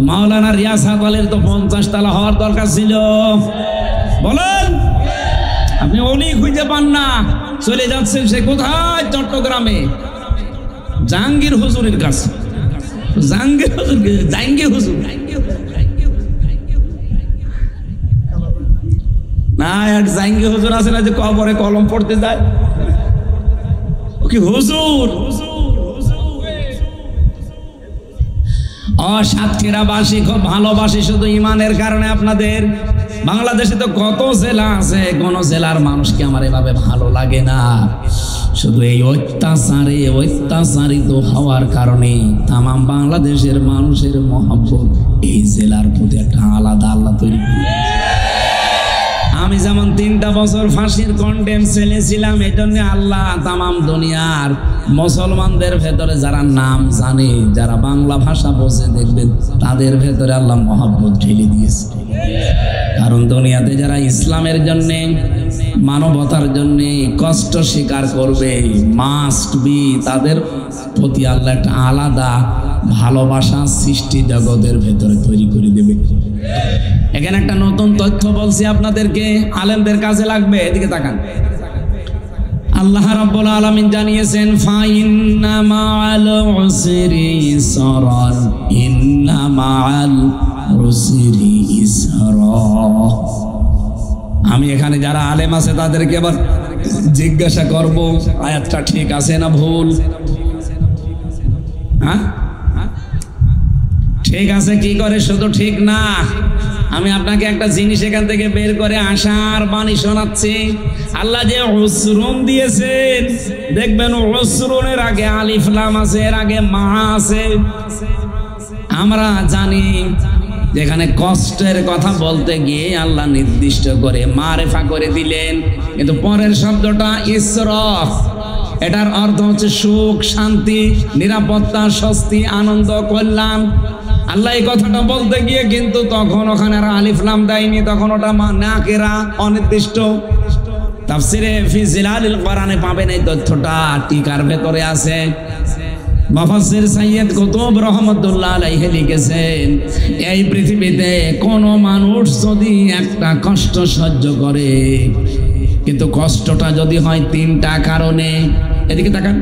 মাওলানা রিয়াসাত আলীর তো 50 তলা হওয়ার দরকার ছিল। বলেন আপনি অলি খুঁজে পান না, চলে যাচ্ছেন সে কোথায়, চট্টগ্রামে জাহাঙ্গীর হুজুরের কাছে। জাহাঙ্গীর হুজুর, জাহাঙ্গীর হুজুর না, এক জাহাঙ্গীর হুজুর আছে না যে কবরে কলম পড়তে যায়, ও কি হুজুর? সাতক্ষীরাবাসী খুব ভালোবাসি শুধু ইমানের কারণে আপনাদের। বাংলাদেশে তো কত জেলা আছে, কোন জেলার মানুষকে আমার এভাবে ভালো লাগে না। শুধু এই অত্যাচারিত হওয়ার কারণে তামাম বাংলাদেশের মানুষের মহব্বত এই জেলার প্রতি একটা আলাদা আল্লাহ তৈরি করে। আমি যেমন 3টা বছর ফাঁসির কন্ডেম ছেলে ছিলাম, এই জন্য আল্লাহ তামাম দুনিয়ার মুসলমানদের ভেতরে যারা নাম জানে, যারা বাংলা ভাষা বোঝে, দেখবেন তাদের ভেতরে আল্লাহ মহব্বত ঢেলে দিয়েছে। কারণ দুনিয়াতে যারা ইসলামের জন্য, মানবতার জন্য কষ্ট স্বীকার করবে, মাস্ট বি তাদের প্রতি আল্লাহ একটা আলাদা ভালোবাসা সৃষ্টি জগতের ভেতরে তৈরি করে দেবে। এখানে একটা নতুন তথ্য বলছি আপনাদেরকে, আলেমদের কাজে লাগবে। এদিকে তাকান। আল্লাহ রাব্বুল আলামিন জানিয়েছেন, ফাইন্না মাআল উসরি ইসরান, ইন্না মাআল উসরি ইসরা। আমি এখানে যারা আলেম আছে তাদেরকে আবার জিজ্ঞাসা করব, আয়াতটা ঠিক আছে না ভুল? হ্যাঁ, ঠিক আছে কি করে? শুধু ঠিক না, আমি আপনাকে একটা জিনিস এখান থেকে বের করে আশার বাণী শোনাচ্ছি। আল্লাহ যে উসরুন দিয়েছেন, দেখবেন উসরুনের আগে আলিফ লাম আছে, এর আগে মা আছে। আমরা জানি যেখানে কষ্টের কথা বলতে গিয়ে আল্লাহ নির্দিষ্ট করে মারেফা করে দিলেন, কিন্তু পরের শব্দটা ইসরাফ, এটার অর্থ হচ্ছে সুখ, শান্তি, নিরাপত্তা, স্বস্তি, আনন্দ, কল্যাণ। আল্লাহ এই কথাটা বলতে গিয়ে কিন্তু তখন ওখানে আর আলিফ লাম দেয়নি, তখন ওটা নাকিরা, অনির্দিষ্ট। তাফসিরে ফি জিলালিল কোরআনে পাবেন এই তথ্যটা, টিকার ভেতরে আছে। মুফাসসির সৈয়দ কুতুব রহমাতুল্লাহ আলাইহি লিখেছেন, এই পৃথিবীতে কোন মানুষ যদি একটা কষ্ট সহ্য করে, কিন্তু কষ্টটা যদি হয় 3টা কারণে, এদিকে তাকান,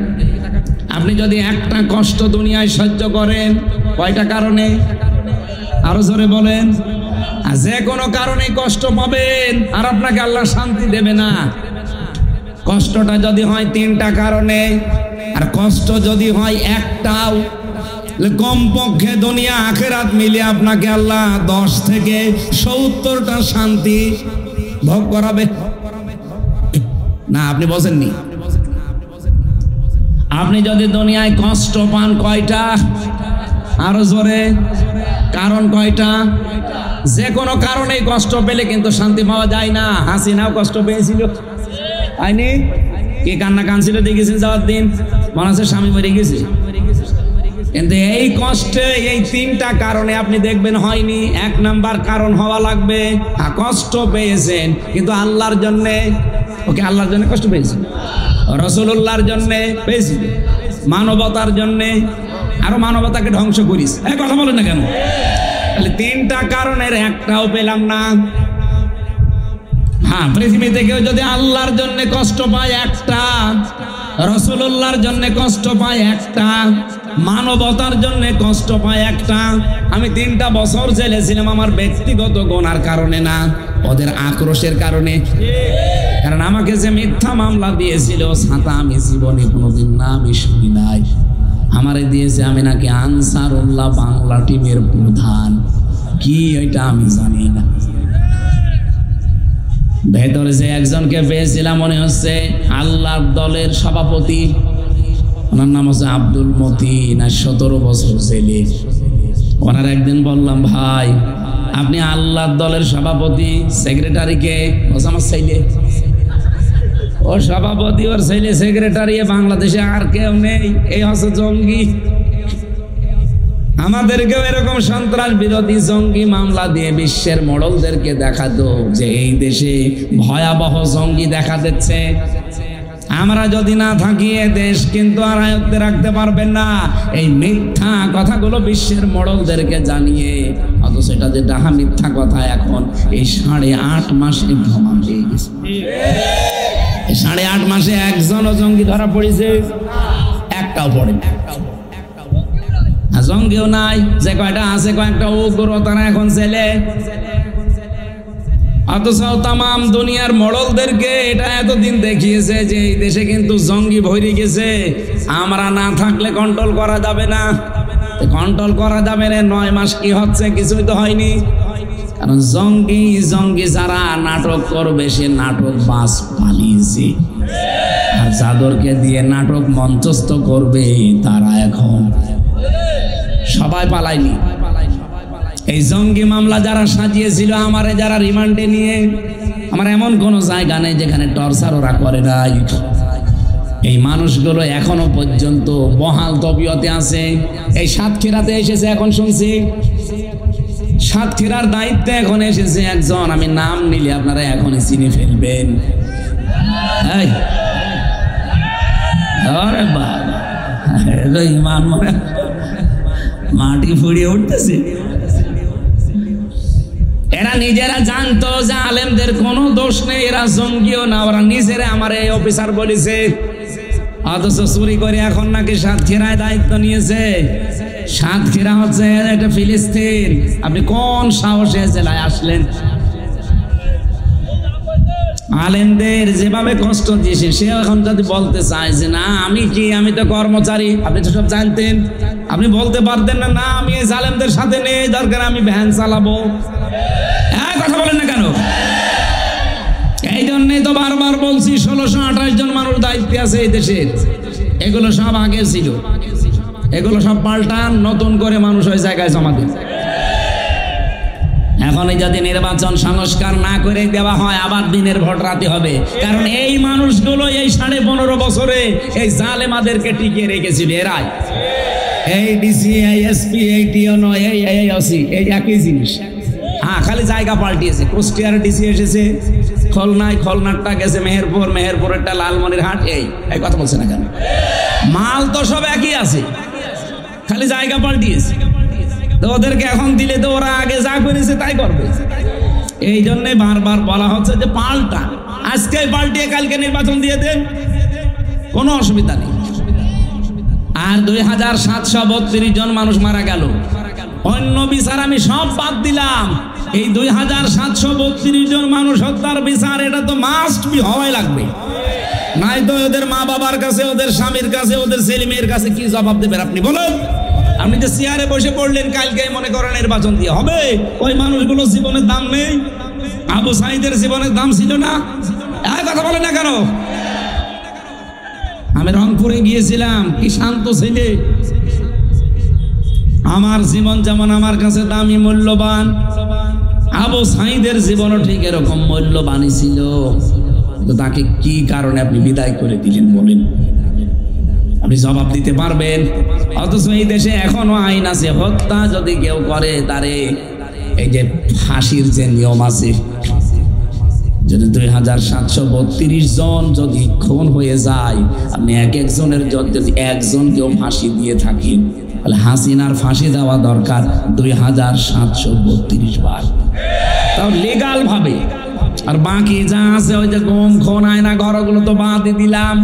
আপনি যদি একটা কষ্ট দুনিয়ায় সহ্য করেন, কয়টা কারণে? আরো জোরে বলেন। যে কোনো কারণে কষ্ট পাবেন, আর আপনাকে আল্লাহ শান্তি দেবে না। কষ্টটা যদি হয় 3টা কারণে, আর কষ্ট যদি হয় একটাও, কমপক্ষে দুনিয়া আখিরাত মিলে আপনাকে আল্লাহ 10 থেকে 70টা শান্তি ভোগ করাবে। না, আপনি বলেননি। আপনি যদি দুনিয়ায় কষ্ট পান কয়টা? আরো জোরে, কারণ কয়টা? যে কোনো কারণে কষ্ট পেলে কিন্তু শান্তি পাওয়া যায় না। হাসিনাও কষ্ট পেয়েছিল, আইনি কে কান্না কানছিল দেখেছেন যাওয়ার দিন, মনে আছে স্বামী মরে গেছে। কিন্তু এই কষ্টে এই 3টা কারণে আপনি দেখবেন হয়নি। 1 নাম্বার কারণ হওয়া লাগবে, কষ্ট পেয়েছেন কিন্তু আল্লাহর জন্যে। ওকে, আল্লাহর জন্য কষ্ট পেয়েছেন, রাসূলুল্লাহর জন্য পেয়েছিল, মানবতার জন্য। আরো মানবতাকে ধ্বংস করিস, এই কথা বলেন না কেন? তাহলে 3টা কারণের একটাও পেলাম না। হ্যাঁ, পৃথিবীতে কেউ যদি আল্লাহর জন্য কষ্ট পায় একটা, রাসূলুল্লাহর জন্য কষ্ট পায় একটা, মানবতার জন্য কষ্ট পায় একটা। আমি 3টা বছর জেলে ছিলাম আমার ব্যক্তিগত গুনার কারণে না, ওদের আক্রোশের কারণে। কারণ আমাকে যে মিথ্যা মামলা দিয়েছিল, ছাতা আমি জীবনে কোনোদিন না আমি শুনি নাই। আমারে দিয়েছে আমি নাকি আনসারুল্লাহ বাংলা টিমের প্রধান, কি এটা আমি জানি না। ভেতরে যে একজনকে পেয়েছিলাম মনে হচ্ছে আল্লাহর দলের সভাপতি, ওনার নাম হচ্ছে আব্দুল মতিন, 17 বছর জেলে। ওনার একদিন বললাম, ভাই আপনি আল্লাহর দলের সভাপতি, সেক্রেটারিকে? আমার ছেলে। ও সভাপতি, ওর ছেলে সেক্রেটারি, বাংলাদেশে আর কেউ নেই, এই হচ্ছে জঙ্গি। আমাদেরকেও এরকম সন্ত্রাস বিরোধী জঙ্গি মামলা দিয়ে বিশ্বের মডেলদেরকে দেখাতো যে এই দেশে ভয়াবহ জঙ্গি দেখা দিচ্ছে। আমরা যদি না থাকি এ দেশ কিন্তু আর আয়ত্তে রাখতে পারবেন না। এই মিথ্যা কথাগুলো বিশ্বের মোড়লদেরকে জানিয়ে, অথচ এটা যে ডাহা মিথ্যা কথা এখন এই 8.5 মাসে প্রমাণ হয়ে গেছে। 8.5 মাসে একজনও জঙ্গি ধরা পড়েছে? একটাও পড়ে, জঙ্গিও নাই। যে কয়টা আছে কয়েকটা উগ্র, তারা এখন ছেলে। অথচ তাম দুনিয়ার মোড়লদেরকে এটা এতদিন দেখিয়েছে যে এই দেশে কিন্তু জঙ্গি ভরে গেছে, আমরা না থাকলে কন্ট্রোল করা যাবে না। কন্ট্রোল করা যাবে না 9 মাস কি হচ্ছে? কিছুই তো হয়নি। কারণ জঙ্গি যারা নাটক করবে সে নাটক বাস পালিয়েছে, আর যাদেরকে দিয়ে নাটক মঞ্চস্থ করবে তারা এখন সবাই পালায়নি। এই জঙ্গি মামলা যারা সাজিয়েছিল, আমারে যারা রিমান্ডে নিয়ে, আমার এমন কোনো জায়গা নেই যেখানে টর্চার ওরা করে নাই। এই মানুষগুলো এখনো পর্যন্ত বহাল তবিয়তে আছে। এই সাতক্ষীরাতে এসেছে, এখন শুনছি সাতক্ষীরার দায়িত্বে এখন এসেছে একজন, আমি নাম নিলে আপনারা এখনই চিনে ফেলবেন। আরে বাবা, ইমান মাটি ফুড়িয়ে উঠতেছে। এরা নিজেরা জানতো যে আলেমদের কোনো দোষ নেই, এরা জঙ্গিও না, ওরা নিজেরা আমার এই অফিসার বলেছে। অথচ চুরি করে এখন নাকি সাতক্ষীরায় দায়িত্ব নিয়েছে। সাতক্ষীরা হচ্ছে এটা ফিলিস্তিন। আপনি কোন সাহসে জেলায় আসলেন? আলেমদের যেভাবে কষ্ট দিয়েছে, সে এখন যদি বলতে চায় যে না আমি তো কর্মচারী, আপনি তো সব জানতেন, আপনি বলতে পারতেন না না আমি এই আলেমদের সাথে নেই, দরকার আমি ভ্যান চালাবো। কথা বলেন না কেন? এই জন্যই তো বারবার বলছি 1628 জন মানুষ দায়িত্বে আছে এই দেশে। এগুলো সব আগে ছিল, এগুলো সব পাল্টান, নতুন করে মানুষ ওই জায়গায় জমা দেন। এখনই যদি নির্বাচন সংস্কার না করে দেওয়া হয়, আবার দিনের ভোট রাতে হবে। কারণ এই মানুষগুলো এই 15.5 বছরে এই জালেমাদেরকে টিকিয়ে রেখেছিল। এরাই এই ডিসি, এই এসপি, এই টিওনো, এই ওসি, এই একই জিনিস। হ্যাঁ, খালি জায়গা পাল্টিয়েছে। কুষ্টিয়ার ডিসি এসেছে, খলনারটা গেছে মেহেরপুর, মেহেরপুরেরটা লালমনিরহাট। এই কথা বলছে না কেন? মাল তো সব একই আছে, খালি জায়গা পাল্টিয়েছে। তো ওদেরকে এখন দিলে তো ওরা আগে যা করেছে তাই করবে। এই জন্যে বারবার বলা হচ্ছে যে পাল্টা, আজকে পাল্টিয়ে কালকে নির্বাচন দিয়ে দেন, কোনো অসুবিধা নেই। আর 2732 জন মানুষ মারা গেল। অন্য বিচার আমি সব বাদ দিলাম, এই 2732 জন মানুষ হত্যার বিচার এটা তো মাস্ট বি হওয়াই লাগবে। নাই তো ওদের মা বাবার কাছে, ওদের স্বামীর কাছে, ওদের ছেলে মেয়ের কাছে কি জবাব দেবেন আপনি বলেন? আপনি যে চেয়ারে বসে পড়লেন, কালকে মনে করেন নির্বাচন দিয়ে হবে, ওই মানুষগুলো জীবনের দাম নেই? আবু সাইদের জীবনের দাম ছিল না? কথা বলেন না কেন? আমি রংপুরে গিয়েছিলাম, কি শান্ত ছেলে। আমার জীবন যেমন আমার কাছে দামি, মূল্যবান, আবু সাইদের জীবনও ঠিক এরকম মূল্যবানই ছিল। তো তাকে কি কারণে আপনি বিদায় করে দিলেন বলেন? আপনি জবাব দিতে পারবেন? অথচ এই দেশে এখনো আইন আছে, হত্যা যদি কেউ করে তারে এই যে ফাঁসির যে নিয়ম আছে, যদি 2732 জন যদি খুন হয়ে যায়, আপনি এক একজনের যদি একজনকেও ফাঁসি দিয়ে থাকেন, তাহলে হাসিনার ফাঁসি দেওয়া দরকার 2732 বার, তাও লিগাল ভাবে। আর বাকি যা আছে ওই যে গম খুন, আয়না ঘর, ওগুলো তো বাদই দিলাম।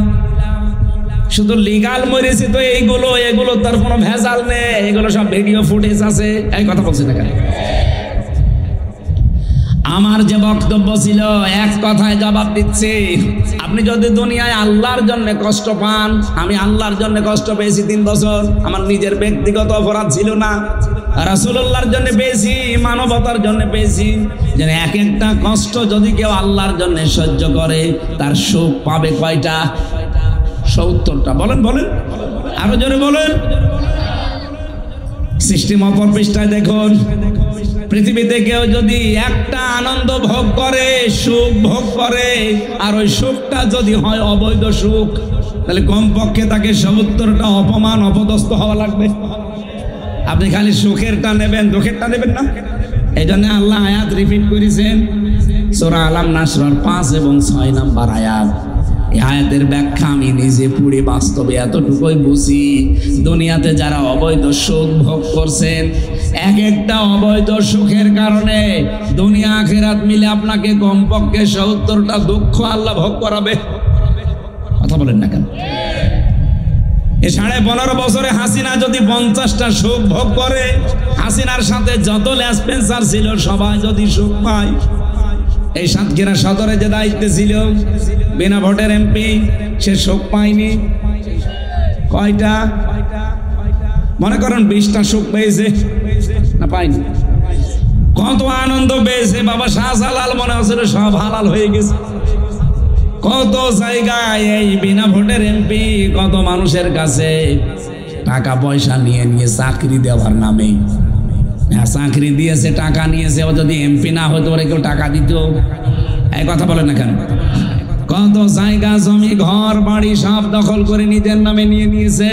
শুধু লিগাল মরেছে তো এগুলো তার কোনো ভেজাল নেই, এগুলো সব ভিডিও ফুটেজ আছে। এই কথা বলছি না কেন? আমার যে বক্তব্য ছিল এক কথায় জবাব দিচ্ছি। আপনি যদি দুনিয়ায় আল্লাহর জন্য কষ্ট পান, আমি আল্লাহর জন্য কষ্ট পেয়েছি 3 বছর। আমার নিজের ব্যক্তিগত অপরাধ ছিল না, রাসূলুল্লাহর জন্য পেয়েছি, মানবতার জন্য পেয়েছি। যেন এক একটা কষ্ট যদি কেউ আল্লাহর জন্য সহ্য করে, তার সুখ পাবে কয়টা? 70টা। বলেন বলেন, আরো জোরে বলেন। সিস্টেম অপর পৃষ্ঠায় দেখুন, পৃথিবীতে কেউ যদি একটা আনন্দ ভোগ করে, সুখ ভোগ করে, আর ওই সুখটা যদি হয় অবৈধ সুখ, তাহলে কমপক্ষে তাকে 70টা অপমান, অপদস্থ হওয়া লাগবে। আপনি খালি সুখেরটা নেবেন, দুঃখেরটা নেবেন না। এই জন্য আল্লাহ আয়াত রিপিট করেছেন, সূরা আলাম নাসর 5 এবং 6 নম্বর আয়াত। এই আয়াতের ব্যাখ্যা আমি নিজে পুরে বাস্তবে এতটুকুই বুঝি, দুনিয়াতে যারা অবৈধ সুখ ভোগ করছেন, এক একটা অবৈধ সুখের কারণে দুনিয়া আখিরাত মিলে আপনাকে কমপক্ষে 70টা দুঃখ আল্লাহ ভোগ করাবে। কথা বলেন না কেন? এই 15.5 বছরে হাসিনা যদি 50টা সুখ ভোগ করে, হাসিনার সাথে যত লেসপেন্সার ছিল সবাই যদি সুখ পায়, এই সাতক্ষীরা সদরে যে দায়িত্বে ছিল বিনা ভোটের এমপি, সে সুখ পায়নি। কয়টা? মনে করেন 20টা সুখ পেয়েছে না পায়নি? কত আনন্দ পেয়েছে বাবা শাহজালাল, মনে হচ্ছিল সব হালাল হয়ে গেছে। কত জায়গায় এই বিনা ভোটের এমপি কত মানুষের কাছে টাকা পয়সা নিয়ে নিয়ে চাকরি দেওয়ার নামে, চাকরি দিয়েছে, টাকা নিয়েছে। ও যদি এমপি না হতো ওরা কেউ টাকা দিত? এই কথা বলেন না কেন? কত জায়গা জমি ঘর বাড়ি সব দখল করে নিজের নামে নিয়ে নিয়েছে।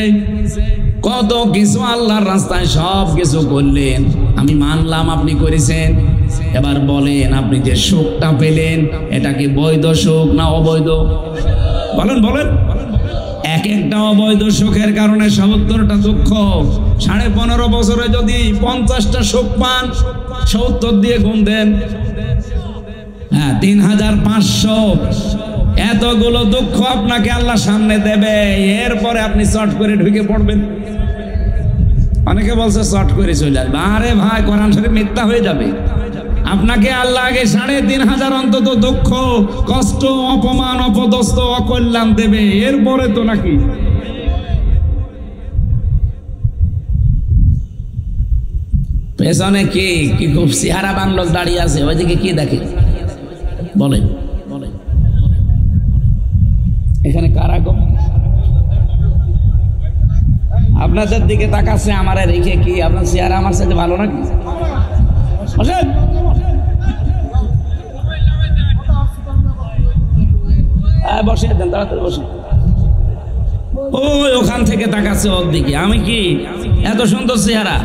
কত কিছু আল্লাহর রাস্তায় সব কিছু করলেন, আমি মানলাম আপনি করেছেন। এবার বলেন, আপনি যে সুখটা পেলেন এটা কি বৈধ সুখ না অবৈধ? বলেন বলেন। এক একটা অবৈধ সুখের কারণে 70টা দুঃখ। 15.5 বছরে যদি 50টা সুখ পান, 70 দিয়ে গুণ দেন, হ্যাঁ 3500। এতগুলো দুঃখ আপনাকে আল্লাহ সামনে দেবে, এরপরে আপনি চট করে ঢুকে পড়বেন। অনেকে বলছে চট করে চলে আসবে। আরে ভাই, কোরআন শরীফ মিথ্যা হয়ে যাবে। আপনাকে আল্লাহ আগে 3500 অন্তত দুঃখ, কষ্ট, অপমান, অপদস্থ, অকল্যাণ দেবে, এরপরে তো নাকি। পেছনে কি কি খুব চেহারা বাংলো দাঁড়িয়ে আছে, ওইদিকে কি দেখে বলেন? এখানে কারা গো? আপনাদের দিকে তাকাচ্ছে, আমার রেখে কি আপনার চেহারা আমার সাথে ভালো নাকি? বসেন। বসে দেন, তাড়াতাড়ি বসে। ওই ওখান থেকে তাকাচ্ছে ওর দিকে। আমি কি এত সুন্দর চেহারা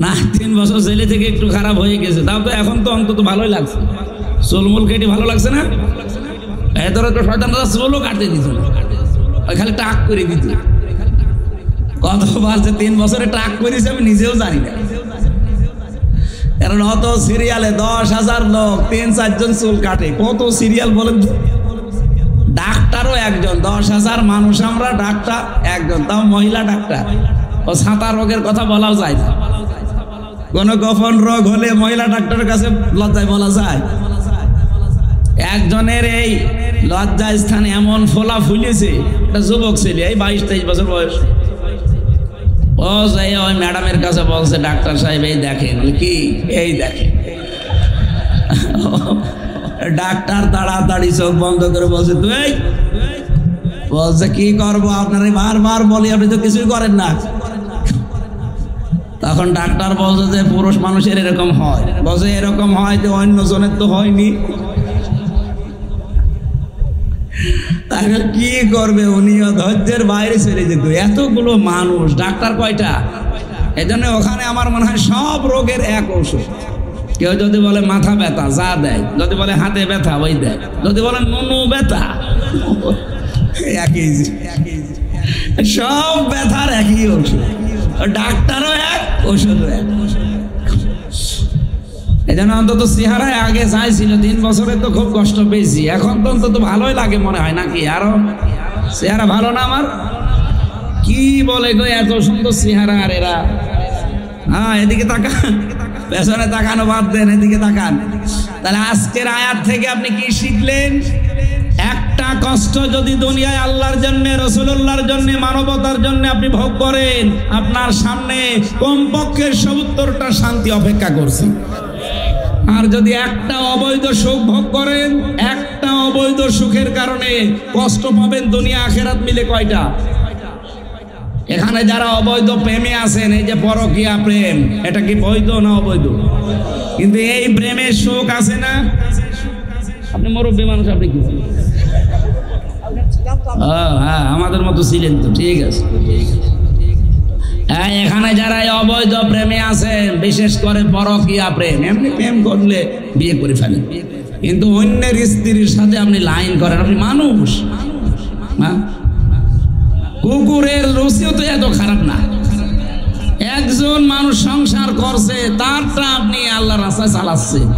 না? 3 বছর জেলে থেকে একটু খারাপ হয়ে গেছে, তাও তো এখন তো অন্তত ভালোই লাগছে। চুলমুল কেটে ভালো লাগছে না? এত তো শয়তানরা চুলও কাটতে দিত না, ওই খালি টাক করে দিত। কতবার যে 3 বছরে টাক করেছে আমি নিজেও জানি না। কারণ অত সিরিয়ালে 10,000 লোক, 3-4 জন চুল কাটে। কত সিরিয়াল বলেন তো? ডাক্তারও একজন, 10,000 মানুষ আমরা, ডাক্তার একজন, তাও মহিলা ডাক্তার। ও ছাতা রোগের কথা বলাও যায় না। কোন গোপন রোগ হলে মহিলা ডাক্তারের কাছে লজ্জায় বলা যায়? একজনের এই লজ্জা স্থানে এমন ফোলা ফুলেছে, একটা যুবক ছেলে, এই 22-23 বছর বয়স। ও যাই ওই ম্যাডামের কাছে বলছে, ডাক্তার সাহেব এই দেখেন। কি? এই দেখেন। ডাক্তার তাড়াতাড়ি চোখ বন্ধ করে বলছে, তুই বলছে কি করবো, আপনারা বারবার বলি, আপনি তো কিছুই করেন না। তখন ডাক্তার বলছে যে পুরুষ মানুষের এরকম হয়। বলছে এরকম হয় যে অন্য জনের তো হয়নি। তাহলে কি করবে? উনিও ধৈর্যের বাইরে চলে যেত। এতগুলো মানুষ, ডাক্তার কয়টা? এই জন্য ওখানে আমার মনে হয় সব রোগের এক ঔষধ। কেউ যদি বলে মাথা ব্যথা, যা দেয়। যদি বলে হাতে ব্যথা, ওই দেয়। যদি বলে নুনু ব্যথা, একই। সব ব্যথার একই ঔষধ, ডাক্তারও এক, ঔষধও এক। এই জন্য অন্তত চেহারায় আগে চাইছিল, 3 বছরে তো খুব কষ্ট পেয়েছি, এখন তো অন্তত ভালোই লাগে মনে হয় নাকি? আরো চেহারা ভালো না আমার? কি বলে গো, এত সুন্দর চেহারা। আর এরা, হ্যাঁ এদিকে তাকান, পেছনে তাকানো বাদ দেন, এদিকে তাকান। তাহলে আজকের আয়াত থেকে আপনি কি শিখলেন? একটা কষ্ট যদি দুনিয়ায় আল্লাহর জন্য, রাসূলুল্লাহর জন্য, মানবতার জন্য আপনি ভোগ করেন, আপনার সামনে কমপক্ষে 70টা শান্তি অপেক্ষা করছে। আর যদি একটা অবৈধ সুখ ভোগ করেন, একটা অবৈধ সুখের কারণে কষ্ট পাবেন দুনিয়া আখিরাত মিলে কয়টা? এখানে যারা অবৈধ প্রেমে আছেন, এই যে পরকীয়া প্রেম, এটা কি বৈধ না অবৈধ? কিন্তু এই প্রেমের সুখ আছে না? আপনি মুরব্বী মানুষ, আপনি কি? হ্যাঁ আমাদের মতো ছিলেন তো, ঠিক আছে। এখানে যারা অবৈধ প্রেমে আছেন, বিশেষ করে পরকীয়া প্রেম, এমনি প্রেম করলে বিয়ে করে ফেলেন, কিন্তু অন্যের স্ত্রীর সাথে আপনি লাইন করেন, আপনি মানুষ? কুকুরের রুচিও তো এত খারাপ না। একজন মানুষ সংসার করছে, তারটা আপনি আল্লাহর রাস্তায় চালাচ্ছেন।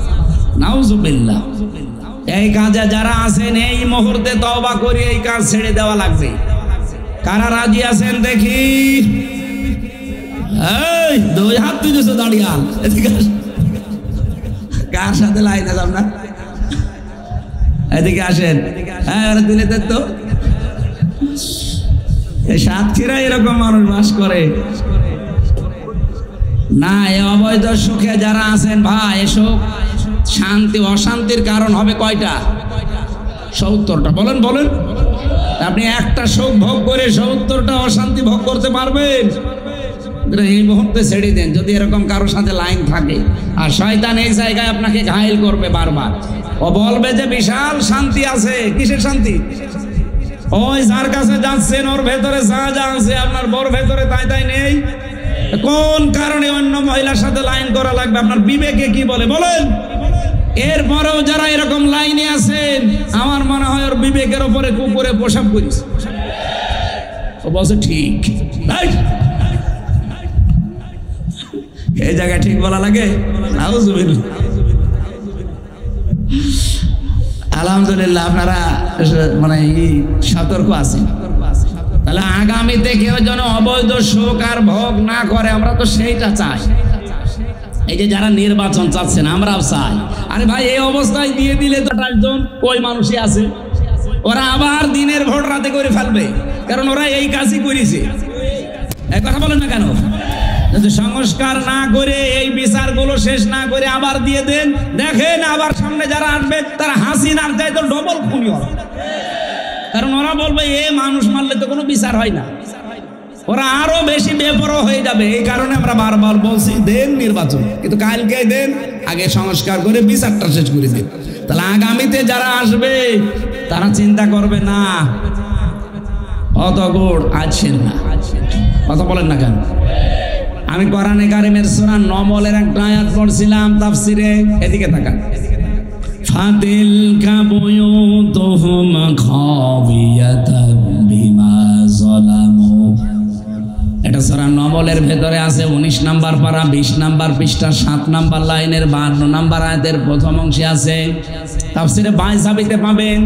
নাউজুবিল্লাহ। এই কাজে যারা আছেন এই মুহূর্তে তওবা করে এই কাজ ছেড়ে দেওয়া লাগবে। কারা রাজি আছেন দেখি? এই দুই হাত তুলেছো দাঁড়িয়াল, কার সাথে লাইন আছে আপনার? এদিকে আসেন। হ্যাঁ তুলে দেন তো। এই সাতক্ষীরা এরকম মানুষ বাস করে না। এই অবৈধ সুখে যারা আছেন ভাই, এসব শান্তি অশান্তির কারণ হবে কয়টা? 70টা। বলেন বলেন, আপনি একটা সুখ ভোগ করে 70টা অশান্তি ভোগ করতে পারবেন? এই মুহূর্তে ছেড়ে দেন যদি এরকম কারোর সাথে লাইন থাকে। আর শয়তান এই জায়গায় আপনাকে ঘায়েল করবে বারবার। ও বলবে যে বিশাল শান্তি আছে। কিসের শান্তি? ওই যার কাছে যাচ্ছেন ওর ভেতরে যা যা আছে আপনার বউর ভেতরে তাই তাই নেই। কোন কারণে অন্য মহিলার সাথে লাইন করা লাগবে? আপনার বিবেকে কি বলে বলেন? এরপরেও যারা এরকম লাইনে আছেন, আমার মনে হয় ওর বিবেকের উপরে কুকুরে প্রসাব করিস। ও বলছে ঠিক। এই জায়গায় ঠিক বলা লাগে? আলহামদুলিল্লাহ আপনারা মানে সতর্ক আছেন। তাহলে আগামীতে কেউ যেন অবৈধ সুখ আর ভোগ না করে, আমরা তো সেইটা চাই। এই যে যারা নির্বাচন চাচ্ছেন আমরাও চাই। আরে ভাই এই অবস্থায় দিয়ে দিলে তো 28 জন ওই মানুষই আছে, ওরা আবার দিনের ভোট রাতে করে ফেলবে, কারণ ওরা এই কাজই করেছে। এক কথা বলেন না কেন? যদি সংস্কার না করে এই বিচারগুলো শেষ না করে আবার দিয়ে দেন, দেখেন আবার সামনে যারা আসবে তারা হাসিনার চাইতে ডবল খুনি হবে। কারণ ওরা বলবে এ মানুষ মারলে তো কোনো বিচার হয় না, ওরা আরো বেশি বেপরোয়া হয়ে যাবে। এই কারণে আমরা বারবার বলছি দেন নির্বাচন, কিন্তু কালকে দেন, আগে সংস্কার করে বিচারটা শেষ করে দেন। তাহলে আগামীতে যারা আসবে তারা চিন্তা করবে না অত গোড় আছেন না। কথা বলেন না কেন? আমি কোরআনে কারিমের সূরা নমলের একটা আয়াত পড়ছিলাম তাফসিরে, এদিকে তাকান। ফাতিলকা বুয়ুতুহুম খাবিয়াতান বিমা যালামু। এটা সূরা নমলের ভেতরে আছে 19 নাম্বার পারা 20 নাম্বার পৃষ্ঠা 7 নাম্বার লাইনের 52 নাম্বার আয়াতের প্রথম অংশে আছে। তাফসিরে বাইসাবিতে পাবেন।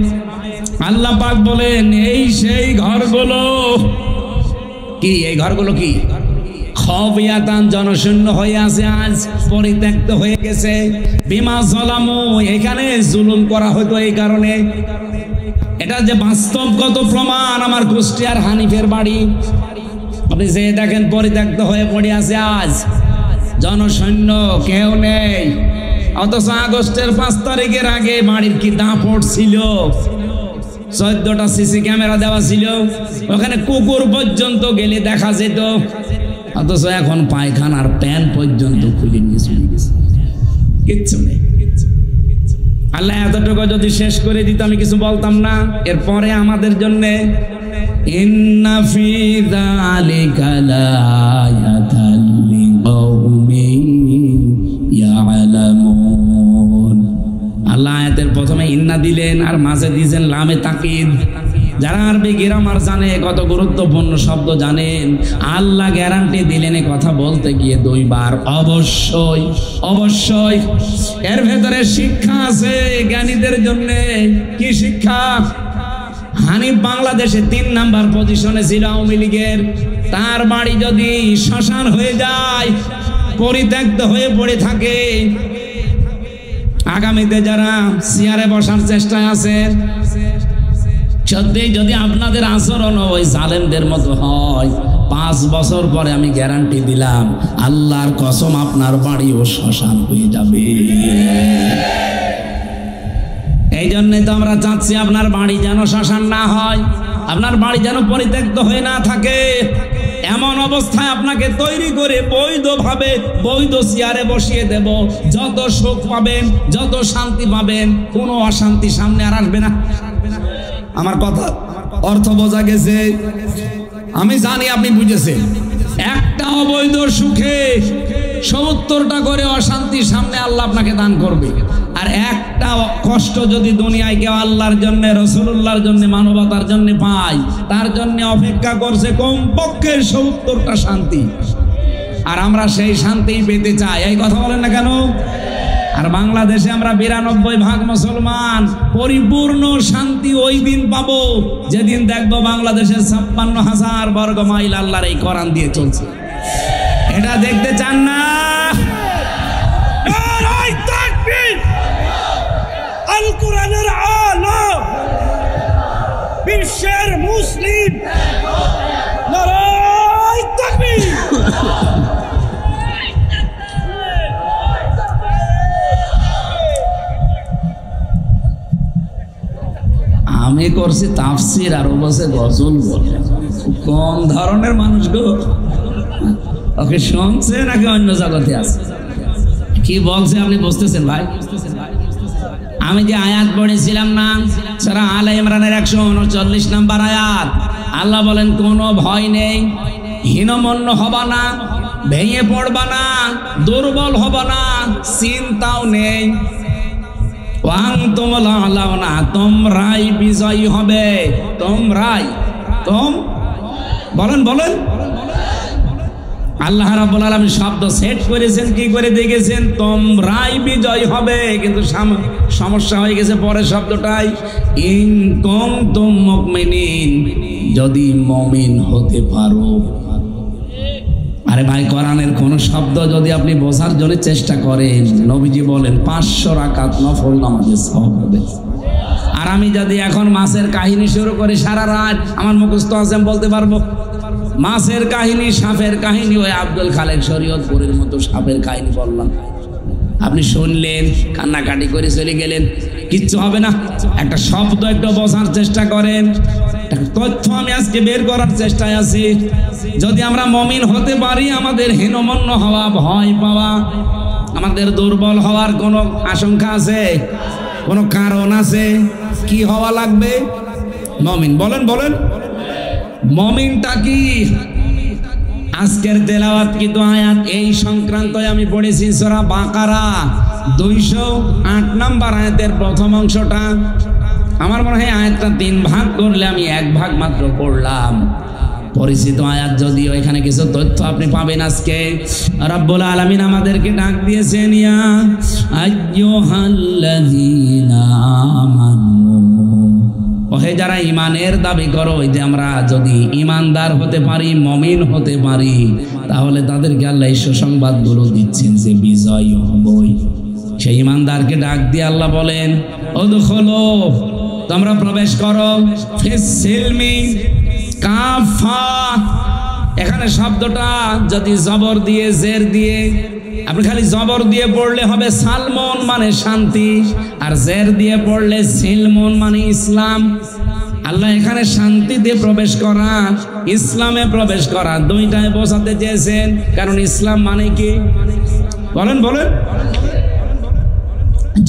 আল্লাহ পাক বলেন এই সেই ঘরগুলো কি? এই ঘরগুলো কি? খাবিয়াতান, জনশূন্য হয়ে আছে, আজ পরিত্যক্ত হয়ে গেছে। বিমা যালামু, এখানে জুলুম করা হতো এই কারণে। এটা যে বাস্তবগত প্রমাণ, আমার কুষ্টিয়ার হানিফের বাড়ি আপনি যে দেখেন পরিত্যক্ত হয়ে পড়ে আছে, আজ জনশূন্য, কেউ নেই। অথচ আগস্টের 5 তারিখের আগে বাড়ির কি দাপট ছিল, 14টা সিসি ক্যামেরা দেওয়া ছিল, ওখানে কুকুর পর্যন্ত গেলে দেখা যেত। অথচ এখন পায়খানার প্যান পর্যন্ত খুলে নিয়ে চলে গেছে, কিচ্ছু নেই। আল্লাহ এতটুকু যদি শেষ করে দিত আমি কিছু বলতাম না। এরপরে আমাদের জন্য ইন্না ফি যালিকা লায়াতাল লিকাউমিন ইয়ালামুন। আল্লাহ আয়াতের প্রথমে ইন্না দিলেন আর মাঝে দিয়েছেন লামে তাকিদ। যারা আরবি গ্রামার জানে, কত গুরুত্বপূর্ণ শব্দ জানেন, আল্লাহ গ্যারান্টি দিলেন এই কথা বলতে গিয়ে 2 বার অবশ্যই অবশ্যই। এর ভেতরে শিক্ষা আছে জ্ঞানীদের জন্য। কি শিক্ষা? হানিফ বাংলাদেশে 3 নাম্বার পজিশনে ছিল আওয়ামী লীগের। তার বাড়ি যদি শ্মশান হয়ে যায়, পরিত্যক্ত হয়ে পড়ে থাকে, আগামীতে যারা চেয়ারে বসার চেষ্টায় আছেন, সত্যি যদি আপনাদের আচরণ ওই জালেমদের মতো হয়, 5 বছর পরে আমি গ্যারান্টি দিলাম আল্লাহর কসম আপনার বাড়িও শ্মশান হয়ে যাবে। এই জন্যই তো আমরা চাচ্ছি আপনার বাড়ি যেন শ্মশান না হয়, আপনার বাড়ি যেন পরিত্যক্ত হয়ে না থাকে। এমন অবস্থায় আপনাকে তৈরি করে বৈধভাবে বৈধ চেয়ারে বসিয়ে দেব। যত সুখ পাবেন, যত শান্তি পাবেন, কোনো অশান্তি সামনে আর আসবে না। আমার কথা অর্থ বোঝা গেছে? আমি জানি আপনি বুঝেছেন। একটা অবৈধ সুখে 70টা করে অশান্তি সামনে আল্লাহ আপনাকে দান করবে। আর একটা কষ্ট যদি দুনিয়ায় কেউ আল্লাহর জন্য, রাসূলুল্লাহর জন্য, মানবতার জন্য পায়, তার জন্য অপেক্ষা করছে কমপক্ষে ৭০টা শান্তি। আর আমরা সেই শান্তি পেতে চাই, এই কথা বলেন না কেন? আর বাংলাদেশে আমরা ৯২% মুসলমান, পরিপূর্ণ শান্তি ওই দিন পাবো যেদিন দেখবো বাংলাদেশের ৫৬,০০০ বর্গ মাইল আল্লাহর এই কোরআন দিয়ে চলছে। এটা দেখতে চান না?
আল কোরআনের আলো বিশ্বের মুসলিম নারায়ে তাকবীর।
আমি করছি তাফসির আর ও বসে গজল বলে। কোন ধরনের মানুষ গো? ওকে শুনছে নাকি অন্য জগতে আছে? কি বলছে আপনি বুঝতেছেন ভাই? আমি যে আয়াত পড়েছিলাম না সূরা আলে ইমরানের ১৩৯ নম্বর আয়াত, আল্লাহ বলেন কোনো ভয় নেই, হীনমন্য হবা না, ভেঙে পড়বা না, দুর্বল হবা না, চিন্তাও নেই। তোমরাই বিজয়ী হবে, তোমরাই। বলেন বলেন। আল্লাহ রাব্বুল আলামিন শব্দ সেট করেছেন কি করে দেখেছেন? তোমরাই বিজয় হবে, কিন্তু সমস্যা হয়ে গেছে পরের শব্দটাই, ইন কুনতুম মুমিনিন, যদি মুমিন হতে পারো। আরে ভাই, কোরআনের কোন শব্দ যদি আপনি বোঝার জন্য চেষ্টা করেন, নবীজি বলেন ৫০০ রাকাত নফল নামাজের সওয়াব হবে। আর আমি যদি এখন মাছের কাহিনী শুরু করি সারা রাত, আমার মুখস্থ আছে, বলতে পারবো। মাছের কাহিনী, সাপের কাহিনী, ওই আব্দুল খালেক শরীয়তপুরের মতো সাপের কাহিনী বললাম, আপনি শুনলেন, কান্নাকাটি করে চলে গেলেন, কিচ্ছু হবে না। একটা শব্দ একটু বোঝার চেষ্টা করেন, তথ্য আমি আজকে বের করার চেষ্টায় আছি। যদি আমরা মুমিন হতে পারি, আমাদের হীনমন্য হওয়া, ভয় পাওয়া, আমাদের দুর্বল হওয়ার কোনো আশঙ্কা আছে? কোনো কারণ আছে? কি হওয়া লাগবে? মুমিন। বলেন বলেন, মুমিনটা কি? আজকের তেলাওয়াতকৃত আয়াত এই সংক্রান্ত আমি পড়েছি সূরা বাকারা ২০৮ নম্বর আয়াতের প্রথম অংশটা। আমার মনে হয় আয়াতটা ৩ ভাগ করলে আমি ১ ভাগ মাত্র পড়লাম। পরিচিত আয়াত যদিও, এখানে কিছু তথ্য আপনি পাবেন। আজকে রব্বুল আলামিন আমাদেরকে ডাক দিয়েছেন, ইয়া আইয়ুহাল্লাযীনা আমানু, ওহে যারা ইমানের দাবি করো, ওই যে আমরা যদি ইমানদার হতে পারি, মুমিন হতে পারি, তাহলে তাদেরকে আল্লাহ এই সুসংবাদগুলো দিচ্ছেন যে বিজয় হবই। সেই ইমানদারকে ডাক দিয়ে আল্লাহ বলেন, উদখুলু, তোমরা প্রবেশ করো, ফিস সিলমি কাফা। এখানে শব্দটা যদি জবর দিয়ে, জের দিয়ে, আপনি খালি জবর দিয়ে পড়লে হবে সালমন মানে শান্তি, আর জের দিয়ে পড়লে সিলমন মানে ইসলাম। আল্লাহ এখানে শান্তিতে প্রবেশ করা, ইসলামে প্রবেশ করা, দুইটাই বোঝাতে চেয়েছেন। কারণ ইসলাম মানে কি? বলেন বলেন।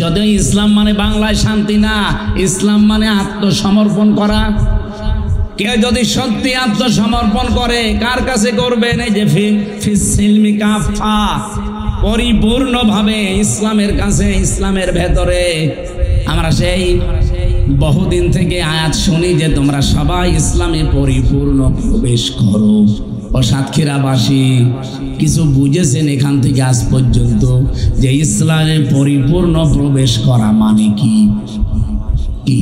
যদিও ইসলাম মানে বাংলায় শান্তি না, ইসলাম মানে আত্মসমর্পণ করা। কেউ যদি সত্যি আত্মসমর্পণ করে, কার কাছে করবেন? এই যে ফিস সিলমি কাফা, পরিপূর্ণভাবে ইসলামের কাছে, ইসলামের ভেতরে। আমরা সেই বহুদিন থেকে আয়াত শুনি যে তোমরা সবাই ইসলামে পরিপূর্ণ প্রবেশ করো। ও সাতক্ষীরাবাসী কিছু বুঝেছেন এখান থেকে আজ পর্যন্ত যে ইসলামে পরিপূর্ণ প্রবেশ করা মানে কি? কি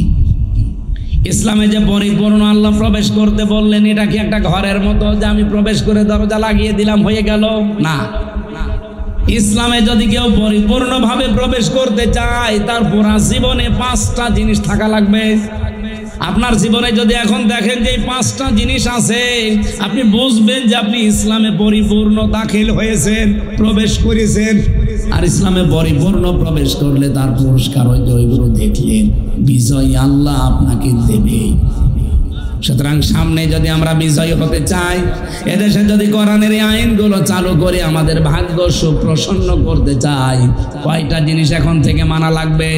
ইসলামে যে পরিপূর্ণ আল্লাহ প্রবেশ করতে বললেন, এটা কি একটা ঘরের মতো যে আমি প্রবেশ করে দরজা লাগিয়ে দিলাম হয়ে গেল? না। ইসলামে যদি কেউ পরিপূর্ণভাবে প্রবেশ করতে চায়, তার পুরা জীবনে 5টা জিনিস থাকা লাগবে। আপনার জীবনে যদি এখন দেখেন যে 5টা জিনিস আছে, আপনি বুঝবেন যে আপনি ইসলামে পরিপূর্ণ দাখিল হয়েছেন, প্রবেশ করেছেন। আর ইসলামে পরিপূর্ণ প্রবেশ করলে তার পুরস্কার ওই যে ওইগুলো দেখলেন, বিজয় আল্লাহ আপনাকে দেবে। সুতরাং সামনে যদি আমরা বিজয়ী হতে চাই, এদেশে যদি কোরআনের আইনগুলো চালু করে আমাদের ভাগ্য সুপ্রসন্ন করতে চাই, কয়টা জিনিস এখন থেকে মানা লাগবে?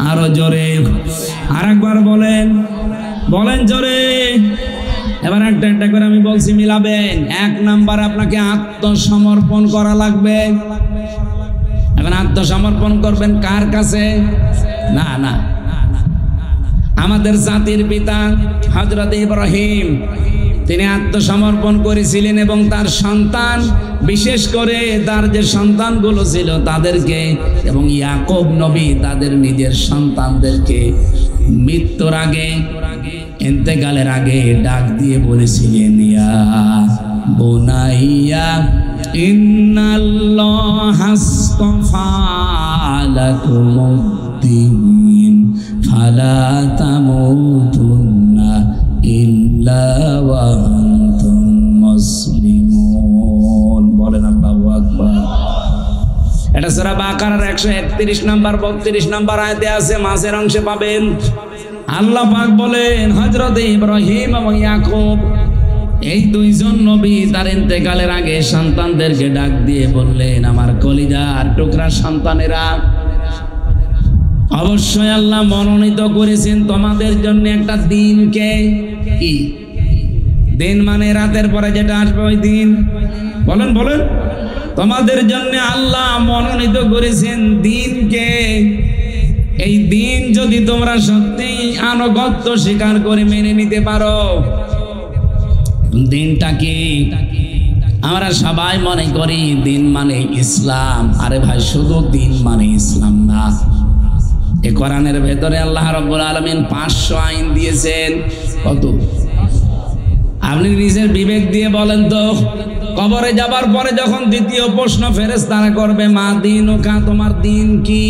আরো জোরে আরেকবার বলেন, বলেন জোরে। এবার একটা একটা করে আমি বলছি, মিলাবেন। 1 নাম্বার, আপনাকে আত্মসমর্পণ করা লাগবে। এখন আত্মসমর্পণ করবেন কার কাছে? না না, আমাদের জাতির পিতা হযরত ইব্রাহিম তিনি আত্মসমর্পণ করেছিলেন এবং তার সন্তান, বিশেষ করে তার যে সন্তানগুলো ছিল তাদেরকে, এবং ইয়াকুব নবী তাদের নিজের সন্তানদেরকে মৃত্যুর আগে, ইন্তেকালের আগে ডাক দিয়ে বলেছিলেন, ইয়া বুনাইয়া ইন্নাল্লাহা আস্তাফা লাকুমুদ্দিন ফালা তামুতুন্না ইল্লা ওয়া আনতুম মুসলিমুন। বলেন আল্লাহু আকবার। এটা সূরা বাকারার 131 নম্বর 32 নম্বর আয়াতে আছে, মাঝের অংশে পাবেন। আল্লাহ পাক বলেন হযরত ইব্রাহিম এবং ইয়াকুব এই দুইজন নবী তার ইন্তেকালের আগে সন্তানদেরকে ডাক দিয়ে বললেন, আমার কলিজার টুকরা সন্তানেরা, অবশ্যই আল্লাহ মনোনীত করেছেন তোমাদের জন্য একটা দিনকে। কি দিন? মানে রাতের পরে যেটা আসবে ওই দিন। বলেন বলেন। তোমাদের জন্য আল্লাহ মনোনীত করেছেন দিনকে। এই দিন যদি তোমরা সত্যি আনুগত্য স্বীকার করে মেনে নিতে পারো। দিনটা কি? আমরা সবাই মনে করি দিন মানে ইসলাম। আরে ভাই, শুধু দিন মানে ইসলাম না। এই কোরআনের ভেতরে আল্লাহ রাব্বুল আলামিন 500 আইন দিয়েছেন। কত? আপনি নিজের বিবেক দিয়ে বলেন তো, কবরে যাবার পরে যখন দ্বিতীয় প্রশ্ন ফেরেশতারা করবে, মা দীনুকা, তোমার দিন কি?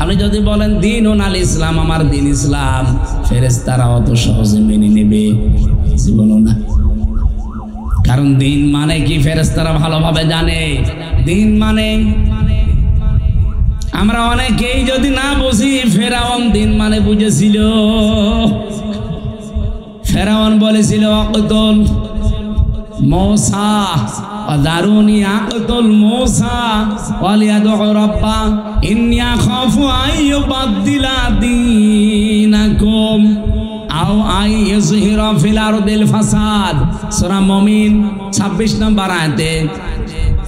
আপনি যদি বলেন দীনুন আল ইসলাম, আমার দিন ইসলাম, ফেরেশতারা অত সহজে মেনে নেবে? বলো না। কারণ দিন মানে কি ফেরেশতারা ভালোভাবে জানে। দিন মানে আমরা অনেকেই যদি না বুঝি, ফেরাউন দিন মানে বুঝেছিল। ফেরাউন বলেছিল আকতুল মূসা ওয়াদারুনি আকতুল মূসা ওয়ালিয়াদউ রাব্বা ইন্নী আখাফু আইয়ুবাদদিলা দীনাকুম আও আইয়ুযহিরা ফিল আরদিল ফাসাদ। সূরা মুমিন 26 নম্বর আয়াতে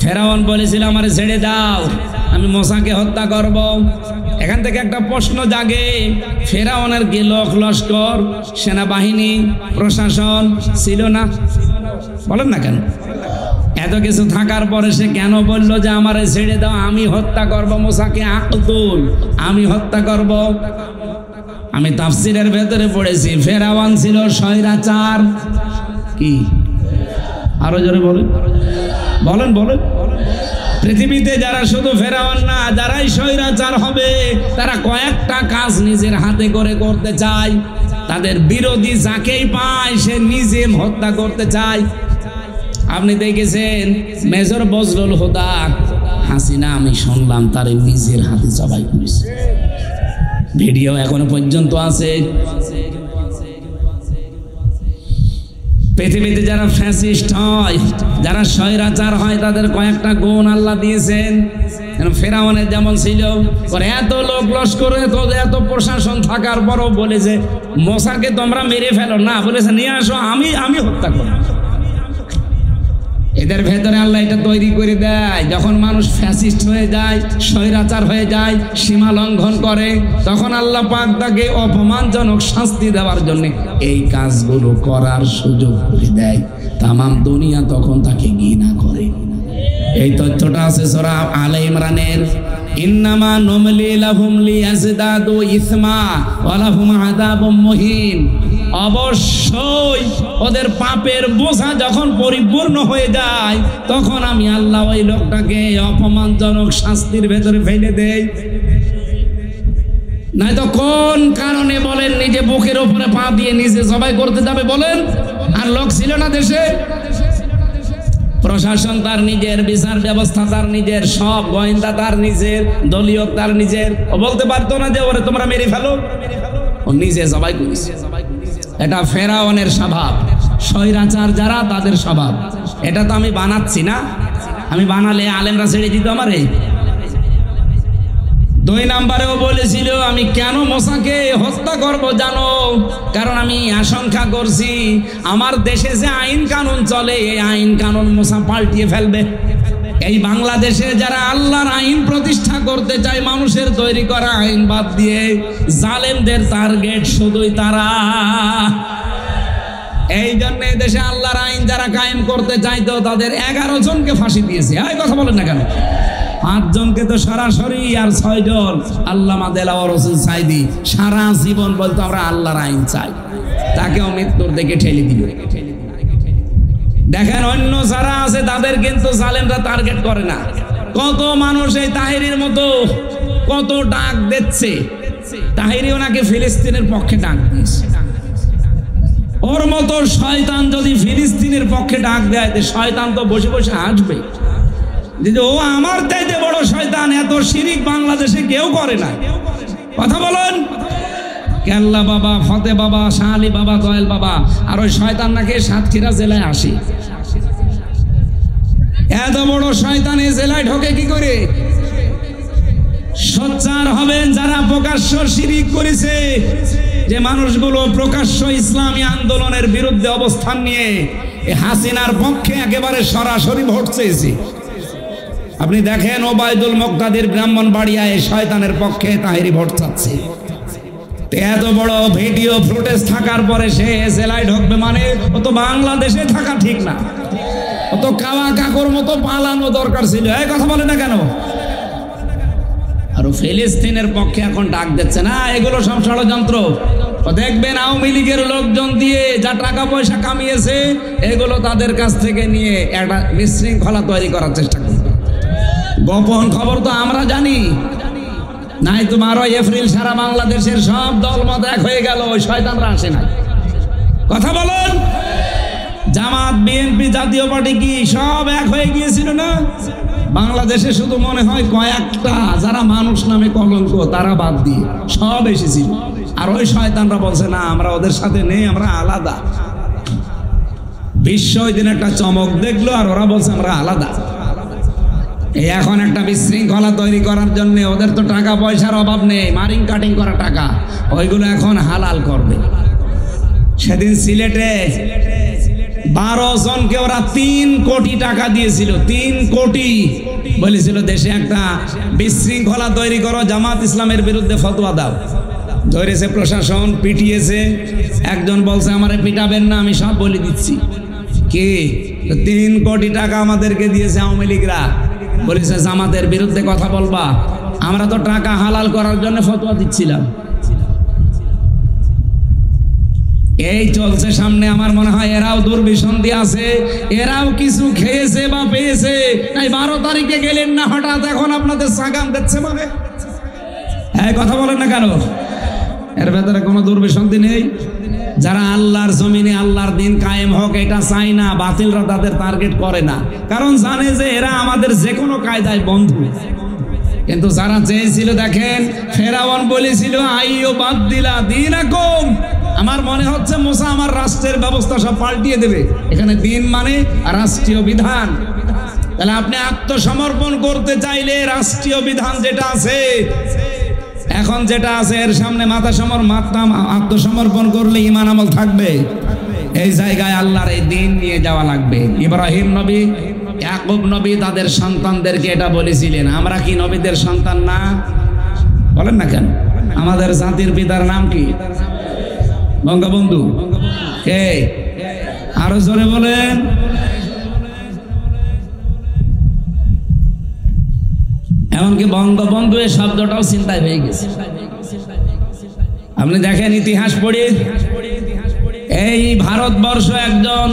ফেরাউন বলেছিল, আমারে ছেড়ে দাও, আমি মূসাকে হত্যা করব। এখান থেকে একটা প্রশ্ন জাগে, ফেরাউনের কি লোক লস্কর, সেনাবাহিনী, প্রশাসন ছিল না? বলেন না কেন? এত কিছু থাকার পরে সে কেন বলল যে আমারে ছেড়ে দাও, আমি হত্যা করব মূসাকে? আকতুল, আমি হত্যা করব। আমি তাফসীরের ভেতরে পড়েছি ফেরাউন ছিল স্বৈরাচার। কি? আরো জোরে বলেন, বলেন বলেন। পৃথিবীতে যারা শুধু ফেরাউন না, যারাই স্বৈরাচার হবে, তারা কয়েকটা কাজ নিজের হাতে করে করতে চায়। তাদের বিরোধী যাকেই পায় সে নিজে হত্যা করতে চায়। আপনি দেখেছেন মেজর বজলুল হুদা হাসিনা, আমি শুনলাম তার নিজের হাতে জবাই করেছে। ভিডিও এখনো পর্যন্ত আছে। পৃথিবীতে যারা ফ্যাসিস্ট হয়, যারা স্বৈরাচার হয়, তাদের কয়েকটা গুণ আল্লাহ দিয়েছেন। ফেরাউনের যেমন ছিল, এত লোক লস্কর, এত প্রশাসন থাকার পরও বলেছে মূসাকে তোমরা মেরে ফেলো না, বলেছে নিয়ে আসো, আমি হত্যা করব। এদের ভেতরে আল্লাহ এটা তৈরি করে দেয়। যখন মানুষ ফ্যাসিস্ট হয়ে যায়, স্বৈরাচার হয়ে যায়, সীমা লঙ্ঘন করে, তখন আল্লাহ পাক তাকে অপমানজনক শাস্তি দেওয়ার জন্য এই কাজগুলো করার সুযোগ করে দেয়। তামাম দুনিয়া তখন তাকে ঘৃণা করে। এই তথ্যটা আছে সূরা আলে ইমরানের, ইন্নামা নুমলি লাহুম লিয়াজদাদু ইসমা ওয়া লাহুম আযাবুম মুহিন। অবশ্যই ওদের পাপের বোঝা যখন পরিপূর্ণ হয়ে যায়, তখন আমি আল্লাহ ওই লোকটাকে অপমানজনক শাস্তির ভেতরে ফেলে দেই। নয়তো কোন কারণে বলেন নিজে বুকের উপরে পা দিয়ে নিজে জবাই করতে যাবে বলেন? আর লোক ছিল না দেশে? প্রশাসন তার নিজের, বিচার ব্যবস্থা তার নিজের, সব গোয়েন্দা তার নিজের, দলীয় তার নিজের। ও বলতে পারতো না যে ওরে তোমরা মেরে ফেলো? ও নিজে জবাই করেছে। এটা ফেরাউনের স্বভাব, স্বৈরাচার যারা তাদের স্বভাব। এটা তো আমি বানাচ্ছি না, আমি বানালে আলেমরা ছেড়ে দিত আমারে। 2 নম্বরেও বলেছিল আমি কেন মূসাকে হত্যা করব জানো? কারণ আমি আশঙ্কা করছি আমার দেশে যে আইন কানুন চলে, এই আইন কানুন মূসা পাল্টিয়ে ফেলবে। এই বাংলাদেশে যারা আল্লাহর আইন প্রতিষ্ঠা করতে চায়, মানুষের তৈরি করা আইন বাদ দিয়ে, জালেমদের টার্গেট শুধুই তারা। এই জন্য দেশে আল্লাহর আইন যারা কায়েম করতে চাইতো তাদের 11 জনকে ফাঁসি দিয়েছে। এই কথা বলেন না কেন? 5 জনকে তো সরাসরি, আর 6 জন আল্লামা দেলাওয়ার হোসেন সাইদি সারা জীবন বলতো আমরা আল্লাহর আইন চাই, তাকেও মৃত্যুর দিকে ঠেলে দিল। দেখেন অন্য যারা আছে তাদের কিন্তু জালেমরা টার্গেট করে না। কত মানুষ এই তাহেরির মতো কত ডাক দিচ্ছে, তাহেরি ওনাকে ফিলিস্তিনের পক্ষে ডাক দিয়েছে। ওর মতো শয়তান যদি ফিলিস্তিনের পক্ষে ডাক দেয়, শয়তান তো বসে বসে আসবে যে ও আমার চাইতে বড় শয়তান, এত শিরিক বাংলাদেশে কেউ করে না। কথা বলেন। কেল্লা বাবা, ফতে বাবা, শাহ আলী বাবা, দয়াল বাবা, আর ওই শয়তান নাকি সাতক্ষীরা জেলায় আসে। এত বড় শয়তান এই জেলায় ঢোকে কি করে? সোচ্চার হবেন যারা প্রকাশ্য শিরিক করেছে, যে মানুষগুলো প্রকাশ্য ইসলামী আন্দোলনের বিরুদ্ধে অবস্থান নিয়ে হাসিনার পক্ষে একেবারে সরাসরি ভোট চেয়েছে। আপনি দেখেন ওবায়দুল মুক্তাদির ব্রাহ্মণবাড়িয়ায় শয়তানের পক্ষে তাহেরি ভোট চাচ্ছে। এত বড় ভিডিও ফুটেজ থাকার পরে সে জেলায় ঢুকবে মানে ও তো বাংলাদেশে থাকা ঠিক না, ও তো কাওয়া কাকুর মতো পালানো দরকার ছিল। এই কথা বলে না কেন? আর ফিলিস্তিনের পক্ষে এখন ডাক দিচ্ছে না, এগুলো সব ষড়যন্ত্র। দেখবেন আওয়ামী লীগের লোকজন দিয়ে যা টাকা পয়সা কামিয়েছে, এগুলো তাদের কাছ থেকে নিয়ে একটা বিশৃঙ্খলা তৈরি করার চেষ্টা করবে। গোপন খবর তো আমরা জানি। নাই তো 12 এপ্রিল সারা বাংলাদেশের সব দলমত এক হয়ে গেল, ওই শয়তানরা আসে নাই। কথা বলেন। জামাত, বিএনপি, জাতীয় পার্টি কি সব এক হয়ে গিয়েছিল না? বাংলাদেশে শুধু মনে হয় কয়েকটা যারা মানুষ নামে কলঙ্ক, তারা বাদ দিয়ে সব এসেছিল। আর ওই শয়তানরা বলছে না, আমরা ওদের সাথে নেই, আমরা আলাদা। বিশ্ব ওই দিন একটা চমক দেখলো, আর ওরা বলছে আমরা আলাদা। এই এখন একটা বিশৃঙ্খলা তৈরি করার জন্য ওদের তো টাকা পয়সার অভাব নেই, মারিং কাটিং করা টাকা, ওইগুলো এখন হালাল করবে। সেদিন সিলেটে 12 জনকে ওরা 3 কোটি টাকা দিয়েছিল। 3 কোটি বলেছিল দেশে একটা বিশৃঙ্খলা তৈরি করো, জামাত ইসলামের বিরুদ্ধে ফতোয়া দাও। ধরেছে প্রশাসন, পিটিয়েছে। একজন বলছে আমারে পিটাবেন না, আমি সব বলে দিচ্ছি। কি 3 কোটি টাকা আমাদেরকে দিয়েছে আওয়ামী লীগরা, বলেছে জামাতের বিরুদ্ধে কথা বলবা। আমরা তো টাকা হালাল করার জন্য ফতোয়া দিচ্ছিলাম। এই চলছে সামনে। আমার মনে হয় এরাও দুর্বিসন্ধি আছে, এরাও কিছু খেয়েছে বা পেয়েছে। তাই 12 তারিখে গেলেন না হঠাৎ, এখন আপনাদের সাগাম দিচ্ছে মানে। হ্যাঁ, কথা বলেন না কেন? এর ভেতরে কোনো দুর্বিসন্ধি নেই। যারা আল্লাহর জমিনে আল্লাহর দিন কায়েম হোক এটা চাই না, বাতিলরা তাদের টার্গেট করে না, কারণ জানে যে এরা আমাদের যে কোনো কায়দায় বন্ধু। কিন্তু যারা চেয়েছিল, দেখেন ফেরাউন বলেছিল আইয়ো বাদ দিলা দীনাকুম, আমার মনে হচ্ছে মুসা আমার রাষ্ট্রের ব্যবস্থা সব পাল্টিয়ে দেবে। এখানে দিন মানে রাষ্ট্রীয় বিধান। তাহলে আপনি আত্মসমর্পণ করতে চাইলে রাষ্ট্রীয় বিধান যেটা আছে, এখন যেটা আছে এর সামনে আত্মসমর্পণ করলে ঈমান আমল থাকবে। এই জায়গায় আল্লাহর এই দিন নিয়ে যাওয়া লাগবে। ইব্রাহিম নবী, ইয়াকুব নবী তাদের সন্তানদেরকে এটা বলেছিলেন। আমরা কি নবীদের সন্তান না? বলেন না কেন? আমাদের জাতির পিতার নাম কি? বঙ্গবন্ধু। কে? আরো জোরে বলেন। এমনকি বঙ্গবন্ধু এই শব্দটাও চিন্তায় হয়ে গেছে। আপনি দেখেন ইতিহাস পড়ে, এই ভারতবর্ষ একজন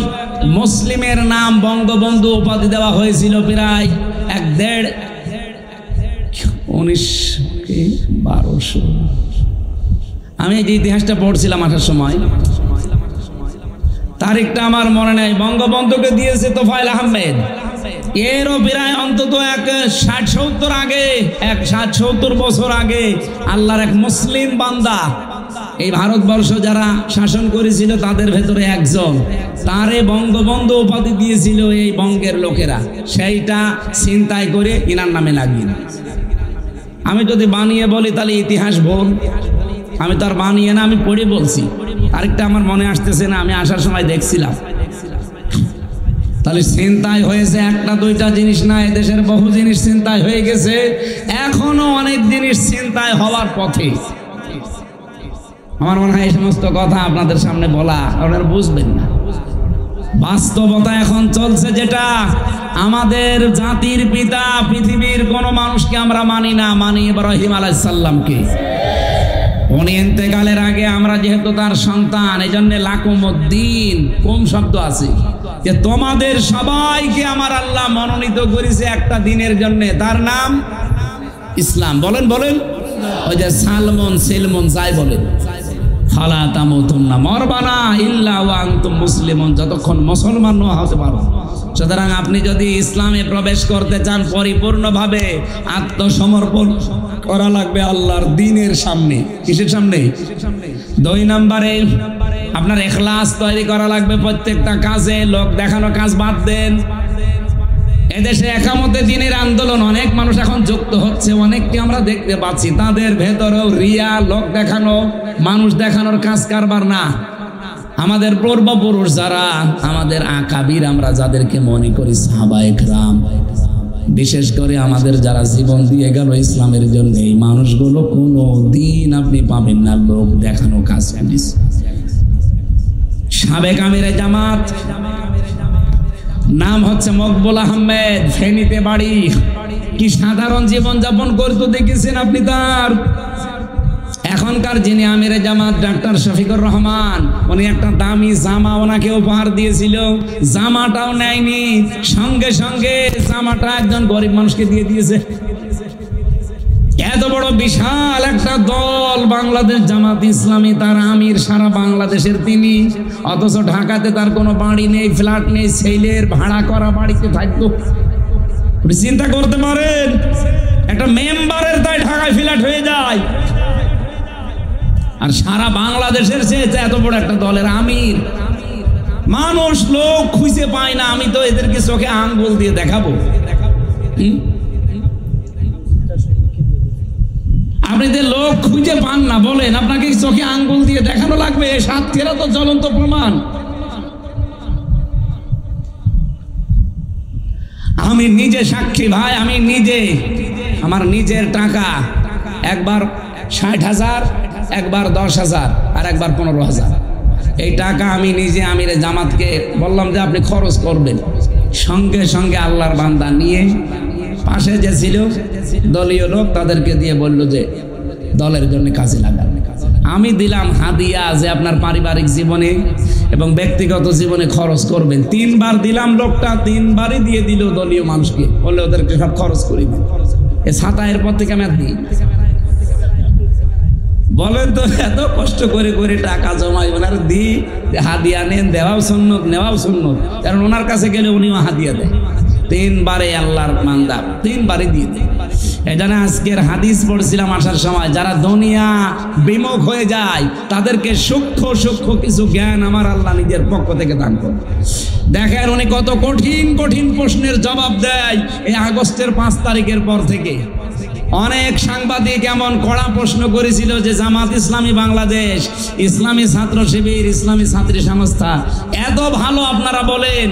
মুসলিমের নাম বঙ্গবন্ধু উপাধি দেওয়া হয়েছিল প্রায় 1200। আমি এই যে ইতিহাসটা পড়ছিলাম আসার সময়, তারিখটা আমার মনে নেই। বঙ্গবন্ধুকে দিয়েছে তোফায়েল আহমেদ। এরও প্রায় অন্তত 60-70 বছর আগে আল্লাহর এক মুসলিম বান্দা এই ভারতবর্ষ যারা শাসন করেছিল তাদের ভেতরে একজন, তারে বঙ্গবন্ধু উপাধি দিয়েছিল এই বঙ্গের লোকেরা। সেইটা চিন্তায় করে ইনার নামে লাগিয়ে। আমি যদি বানিয়ে বলি তাহলে ইতিহাস ভুল। আমি তার বানিয়ে না, আমি পড়ে বলছি। আরেকটা আমার মনে আসতেছে না, আমি আসার সময় দেখছিলাম। তাহলে ছিনতাই হয়েছে একটা দুইটা জিনিস না, এদেশের বহু জিনিস ছিনতাই হয়ে গেছে, এখনো অনেক জিনিস ছিনতাই হওয়ার পথে। আমার মনে হয় এই সমস্ত কথা আপনাদের সামনে বলা আপনারা বুঝবেন না। বাস্তবতা এখন চলছে যেটা, আমাদের জাতির পিতা পৃথিবীর কোন মানুষকে আমরা মানি না, মানি ইব্রাহিম আলাইহিস সালামকে। উনি ইন্তেকালের আগে আমরা যেহেতু তার সন্তান, এই জন্য লাকুমুদ্দিন কোন শব্দ আছে যে তোমাদের সবাইকে আমার আল্লাহ মনোনীত করেছে একটা দিনের জন্য, তার নাম ইসলাম। বলেন বলেন, ওই যে সালমন সিলমন যাই বলেন, ফালা তামুতুন্না, মরবা না ইল্লা ওয়া আনতুম মুসলিমুন, যতক্ষণ মুসলমান না হতে পারো। সুতরাং আপনি যদি ইসলামে প্রবেশ করতে চান পরিপূর্ণভাবে, আত্মসমর্পণ করা লাগবে আল্লাহর দ্বীনের সামনে। কিসের সামনে? 2 নম্বরে আপনার ইখলাস তৈরি করা লাগবে প্রত্যেকটা কাজে। লোক দেখানো কাজ বাদ দেন। এদেশে একামতে দ্বীনের আন্দোলন অনেক মানুষ এখন যুক্ত হচ্ছে, অনেককে আমরা দেখতে পাচ্ছি, তাদের ভেতরেও রিয়া, লোক দেখানো, মানুষ দেখানোর কাজ কারবার না। আমাদের পূর্বপুরুষ যারা, আমাদের আকাবির আমরা যাদেরকে মনে করি সাহাবায়ে কেরাম, বিশেষ করে আমাদের যারা জীবন দিয়ে গেল ইসলামের জন্য, এই মানুষগুলো কোনো দিন আপনি পাবেন না লোক দেখানো কাজ। সাবেক আমিরে জামাত, নাম হচ্ছে মকবুল আহমেদ, ফেনীতে বাড়ি। কি সাধারণ জীবন যাপন করতে দেখেছেন আপনি তার। এখনকার যিনি আমিরে জামাত ডাক্তার শফিকুর রহমান, উনি একটা দামি জামা ওনাকে উপহার দিয়েছিল, জামাটাও নেয়নি, সঙ্গে সঙ্গে জামাটা একজন গরিব মানুষকে দিয়ে দিয়েছে। এত বড় বিশাল একটা দল বাংলাদেশ জামাত ইসলামী, তার আমির সারা বাংলাদেশের তিনি, অথচ ঢাকাতে তার কোনো বাড়ি নেই, ফ্ল্যাট নেই, ছেলের ভাড়া করা বাড়িতে থাকতো। চিন্তা করতে পারেন, একটা মেম্বারের তাই ঢাকায় ফ্ল্যাট হয়ে যায়, আর সারা বাংলাদেশের চেয়ে এত বড় একটা দলের আমির। মানুষ লোক খুঁজে পায় না, আমি তো এদেরকে চোখে আঙ্গুল দিয়ে দেখাবো। আপনি যে লোক খুঁজে পান না বলেন, আপনাকে চোখে আঙ্গুল দিয়ে দেখানো লাগবে? সাতক্ষীরা তো জ্বলন্ত প্রমাণ। আমি নিজে সাক্ষী ভাই, আমি নিজে আমার নিজের টাকা একবার 60,000, একবার 10,000, আর একবার 15,000, এই টাকা আমি নিজে আমিরে জামাতকে বললাম যে আপনি খরচ করবেন। সঙ্গে সঙ্গে আল্লাহর বান্দা নিয়ে পাশে যে ছিল দলীয় লোক, তাদেরকে দিয়ে বলল যে দলের জন্য কাজে লাগান। আমি দিলাম হাদিয়া যে আপনার পারিবারিক জীবনে এবং ব্যক্তিগত জীবনে খরচ করবেন। 3 বার দিলাম, লোকটা 3 বারই দিয়ে দিল দলীয় মানুষকে, বললে ওদেরকে সব খরচ করি দেন। এ ছাতা এরপর থেকে আমি দিই। বলেন তো, এত কষ্ট করে করে টাকা জমাই ওনার দিই, হাদিয়া নেন, দেওয়াও সুন্নত, নেওয়াও সুন্নত, কারণ ওনার কাছে গেলে উনিও হাদিয়া দেয়। 3 বারে আল্লাহর বান্দা 3 বারে দিয়ে দেয়। এখানে আজকের হাদিস পড়ছিলাম আসার সময়, যারা দুনিয়া বিমুখ হয়ে যায় তাদেরকে সূক্ষ্ম সূক্ষ্ম কিছু জ্ঞান আমার আল্লাহ নিজের পক্ষ থেকে দান করে। দেখেন উনি কত কঠিন কঠিন প্রশ্নের জবাব দেয়। এই আগস্টের 5 তারিখের পর থেকে অনেক সাংবাদিক এমন কড়া প্রশ্ন করেছিল যে জামাত ইসলামী বাংলাদেশ, ইসলামী ছাত্র শিবির, ইসলামী ছাত্রী সংস্থা এত ভালো আপনারা বলেন,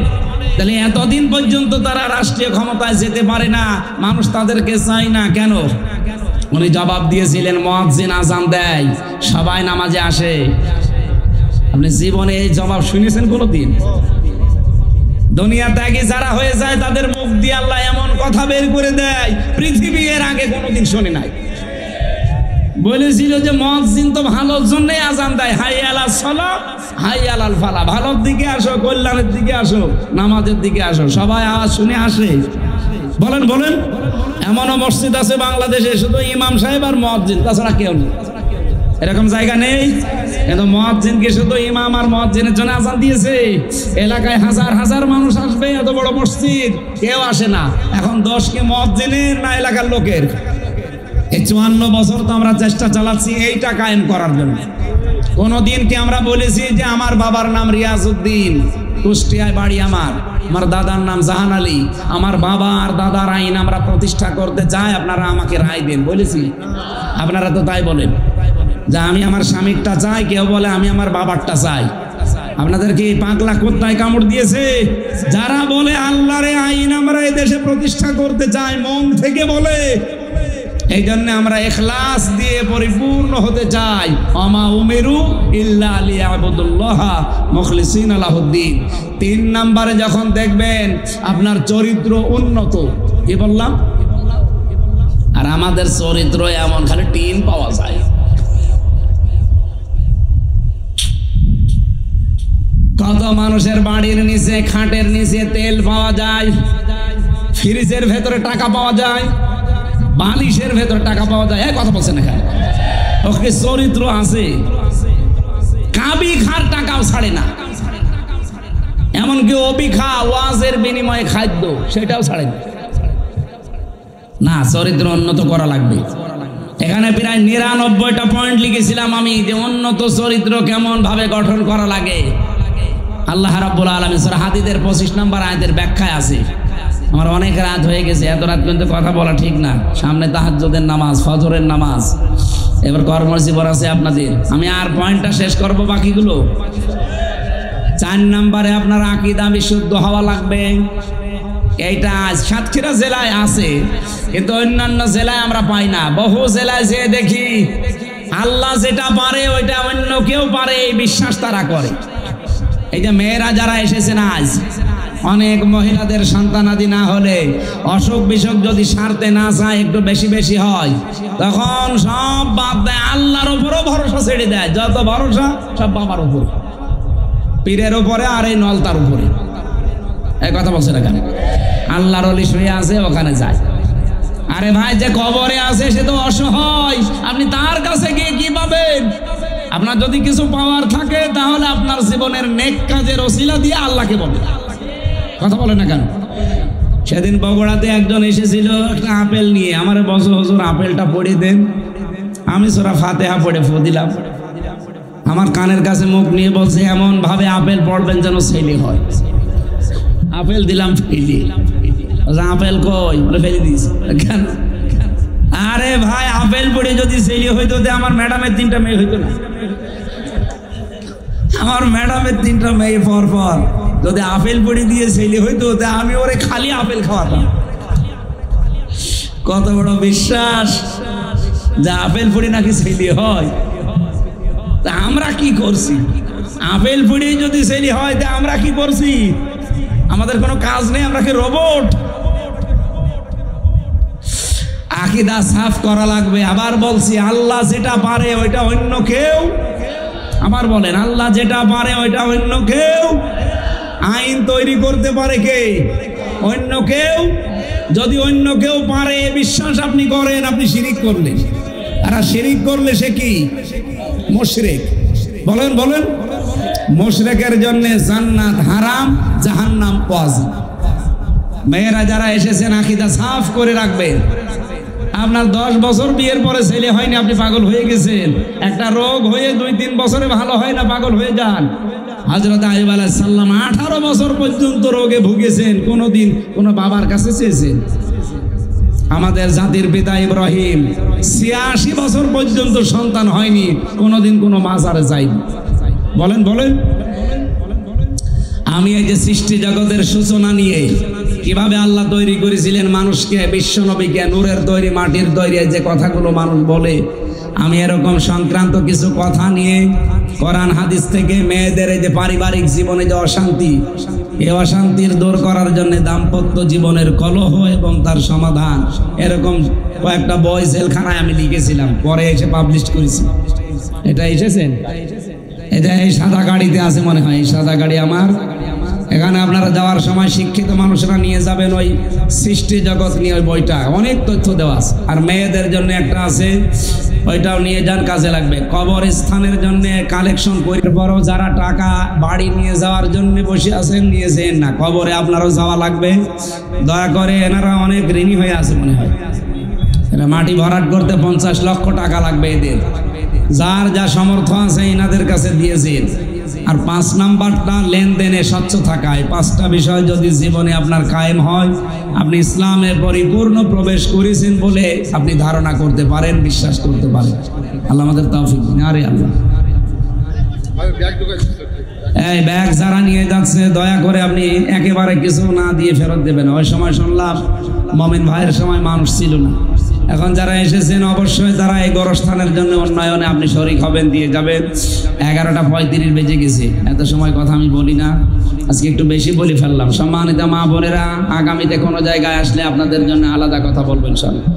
তাহলে এতদিন পর্যন্ত তারা রাষ্ট্রীয় ক্ষমতায় যেতে পারে না, মানুষ তাদেরকে চায় না কেন? উনি জবাব দিয়েছিলেন, মুয়াজ্জিন আযান দেয়, সবাই নামাজে আসে। আপনি জীবনে এই জবাব শুনেছেন কোনোদিন? দুনিয়া ত্যাগী যারা হয়ে যায় তাদের মুখ দিয়ে আল্লাহ এমন কথা বের করে দেয় পৃথিবী এর আগে কোনোদিন শুনে নাই। বলেছিল যে মুয়াজ্জিন তো ভালোর জন্যই আযান দেয়, হাইয়া আলাস সালাহ হাইয়া আলাল ফালাহ, ভালোর দিকে আসো, কল্যাণের দিকে আসো, নামাজের দিকে আসো, সবাই আওয়াজ শুনে আসে। বলেন বলেন, এমনও মসজিদ আছে বাংলাদেশে শুধু ইমাম সাহেব আর মুয়াজ্জিন, তাছাড়া কেউ নেই। এরকম জায়গা নেই, কিন্তু মুয়াজ্জিনকে শুধু ইমাম আর মুয়াজ্জিনের জন্য আযান দিয়েছে। এলাকায় হাজার হাজার মানুষ আসবে, এত বড় মসজিদ, কেউ আসে না। এখন দোষ কি মুয়াজ্জিনের না এলাকার লোকের? এই 54 বছর তো আমরা চেষ্টা চালাচ্ছি এইটা কায়েম করার জন্য। কোনদিন কি আমরা বলেছি যে আমার বাবার নাম রিয়াজউদ্দিন, কুষ্টিয়ায় বাড়ি, আমার দাদার নাম জাহান আলী, আমার বাবা আর দাদার আইন আমরা প্রতিষ্ঠা করতে চাই, আপনারা আমাকে রায় দেন? বলেছি? আপনারা তো তাই বলেন যে আমি আমার স্বামীরটা চাই, কেউ বলে আমি আমার বাবারটা চাই। আপনাদের কি পাগলা কোথায় কামড় দিয়েছে? যারা বলে আল্লাহর আইন আমরা এই দেশে প্রতিষ্ঠা করতে চাই, মন থেকে বলে, এই জন্য আমরা ইখলাস দিয়ে পরিপূর্ণ হতে চাই। আমা উমিরু ইল্লা লিয়াবুদুল্লাহ মুখলিসিনা লাহুদ্দিন। 3 নম্বরে যখন দেখবেন আপনার চরিত্র উন্নত, কি বললাম? আর আমাদের চরিত্র এমন খালি টিন পাওয়া যায়। কত মানুষের বাড়ির নিচে, খাটের নিচে তেল পাওয়া যায়, ফ্রিজের ভেতরে টাকা পাওয়া যায়, বালিশের ভেতরে টাকা পাওয়া যায়। কথা বলছেন এখানে, ওকে চরিত্র আছে। কাবি খার টাকাও ছাড়ে না, এমনকি অবিখা ওয়াজের বিনিময়ে খাদ্য সেটাও ছাড়ে না। চরিত্র উন্নত করা লাগবে। এখানে প্রায় 99টা পয়েন্ট লিখেছিলাম আমি, যে উন্নত চরিত্র কেমন ভাবে গঠন করা লাগে। আল্লাহ রাব্বুল আলামিন সূরা হাদীদের 25 নম্বর আয়াতের ব্যাখ্যায় আছে। আমার অনেক রাত হয়ে গেছে, এত রাত কিন্তু কথা বলা ঠিক না। সামনে তাহাজ্জুদের নামাজ, ফজরের নামাজ, এবার কর্মজীবন আছে আপনাদের। আমি আর পয়েন্টটা শেষ করব, বাকিগুলো। 4 নম্বরে আপনার আকীদা বিশুদ্ধ হওয়া লাগবে। এইটা সাতক্ষীরা জেলায় আছে, কিন্তু অন্যান্য জেলায় আমরা পাই না। বহু জেলায় যে দেখি আল্লাহ যেটা পারে ওইটা অন্য কেউ পারে, এই বিশ্বাস তারা করে। এই যে মেয়েরা যারা এসেছেন আজ, অনেক মহিলাদের সন্তানাদি না হলে, অসুখ বিসুখ যদি সারতে না চায়, একটু বেশি বেশি হয়, তখন সব বাদ দেয়, আল্লাহর উপরও ভরসা ছেড়ে দেয়। যত ভরসা সব বাবার উপর, পীরের উপরে, আর এই নলতার উপরে। এই কথা বলছে না কেন? আল্লাহর ওলি শুয়ে আছে, ওখানে যায়। আরে ভাই, যে কবরে আছে সে তো অসহায়, আপনি তার কাছে গিয়ে কি পাবেন? আপনার যদি কিছু পাওয়ার থাকে, তাহলে আপনার জীবনের নেক কাজের ওসিলা দিয়ে আল্লাহকে বলেন। কথা বলে না কেন? সেদিন বগুড়াতে একজন এসেছিল একটা আপেল নিয়ে, আমার বছর হুজুর আপেলটা পড়ে দেন। আমি সূরা ফাতিহা পড়ে ফু দিলাম। আমার কানের কাছে মুখ নিয়ে বলছে, এমন ভাবে আপেল পড়বেন যেন ছেলে হয়। আপেল দিলাম, ফেলি। আপেল কই? বলে ফেলে দিয়েছি। কেন? আরে ভাই, আপেল পড়ে যদি ছেলে হইতো, আমার ম্যাডামের 3টা মেয়ে হইতো না? আমার ম্যাডামের 3টা মেয়ে পর পর যদি আপেল পড়ে দিয়ে ছেলে হইতো, আমি ওরে খালি আপেল খাওয়াতাম। কত বড় বিশ্বাস যে আপেল পড়ে নাকি ছেলে হয়। তা আমরা কি করছি? আপেল পড়ে যদি ছেলে হয়, তা আমরা কি করছি? আমাদের কোনো কাজ নেই, আমরা কি রোবট? আকীদা সাফ করা লাগবে। আবার বলছি, আল্লাহ যেটা পারে ওইটা অন্য কেউ, আবার বলেন, আল্লাহ যেটা পারে ওইটা অন্য কেউ। আইন তৈরি করতে পারে কে? অন্য কেউ। যদি অন্য কেউ পারে বিশ্বাস আপনি করেন, আপনি শিরিক করলেন। আর শিরিক করলে সে কি? মুশরিক। বলেন বলেন। মুশরিকের জন্য জান্নাত হারাম, জাহান্নাম ওয়াজিব। মেয়েরা যারা এসেছেন, আকীদা সাফ করে রাখবেন। আপনার 10 বছর বিয়ের পরে ছেলে হয়নি, আপনি পাগল হয়ে গেছেন। একটা রোগ হয়ে 2-3 বছরে ভালো হয় না, পাগল হয়ে যান। হযরত আইয়ুব আলাইহিস সালাম 18 বছর পর্যন্ত রোগে ভুগেছেন, কোনোদিন কোনো বাবার কাছে চেয়েছেন? আমাদের জাতির পিতা ইব্রাহিম 86 বছর পর্যন্ত সন্তান হয়নি, কোনোদিন কোনো মাজারে যায়নি। বলেন বলেন। আমি এই যে সৃষ্টি জগতের সূচনা নিয়ে, কিভাবে আল্লাহ তৈরি করেছিলেন মানুষকে, বিশ্বনবীকে, নূরের তৈরি, মাটির তৈরি, যে কথাগুলো মানুষ বলে, আমি এরকম সংক্রান্ত কিছু কথা নিয়ে কোরআন হাদিস থেকে মেয়েদের এই যে পারিবারিক জীবনে যে অশান্তি, এই অশান্তির দূর করার জন্য দাম্পত্য জীবনের কলহ এবং তার সমাধান, এরকম কয়েকটা বই জেলখানায় আমি লিখেছিলাম, পরে এসে পাবলিশ করেছি। এটা এসেছেন? এটা এই সাদা গাড়িতে আছে মনে হয়, এই সাদা গাড়ি আমার। এখানে আপনারা যাওয়ার সময় শিক্ষিত মানুষরা নিয়ে যাবেন ওই সৃষ্টি জগৎ নিয়ে, ওই বইটা অনেক তথ্য দেওয়া আছে। আর মেয়েদের জন্য একটা আছে, ওইটাও নিয়ে যান, কাজে লাগবে। কবরস্থানের জন্য কালেকশন করে, পরও যারা টাকা বাড়ি নিয়ে যাওয়ার জন্য বসে আছেন, নিয়েছেন না, কবরে আপনারও যাওয়া লাগবে। দয়া করে, এনারা অনেক ঋণী হয়ে আছে মনে হয়, এরা মাটি ভরাট করতে 50 লক্ষ টাকা লাগবে এদের। যার যা সামর্থ্য আছে এনাদের কাছে দিয়েছেন। আর 5 নাম্বারটা লেনদেনে স্বচ্ছ থাকা। এই 5টা বিষয় যদি জীবনে আপনার কায়েম হয়, আপনি ইসলামের পরিপূর্ণ প্রবেশ করেছেন বলে আপনি ধারণা করতে পারেন, বিশ্বাস করতে পারেন। আল্লাহ আমাদের তৌফিক দিন। আরে আল্লাহ এই ব্যাগ যারা নিয়ে যাচ্ছে দয়া করে আপনি একেবারে কিছু না দিয়ে ফেরত দেবেন। ওই সময় শুনলাম মমিন ভাইয়ের সময় মানুষ ছিল না, এখন যারা এসেছেন অবশ্যই তারা এই গোরস্থানের জন্য উন্নয়নে আপনি শরিক হবেন, দিয়ে যাবেন। 11:35 বেজে গেছে, এত সময় কথা আমি বলি না, আজকে একটু বেশি বলে ফেললাম। সম্মানিত মা বোনেরা, আগামীতে কোনো জায়গায় আসলে আপনাদের জন্য আলাদা কথা বলবো ইনশাআল্লাহ।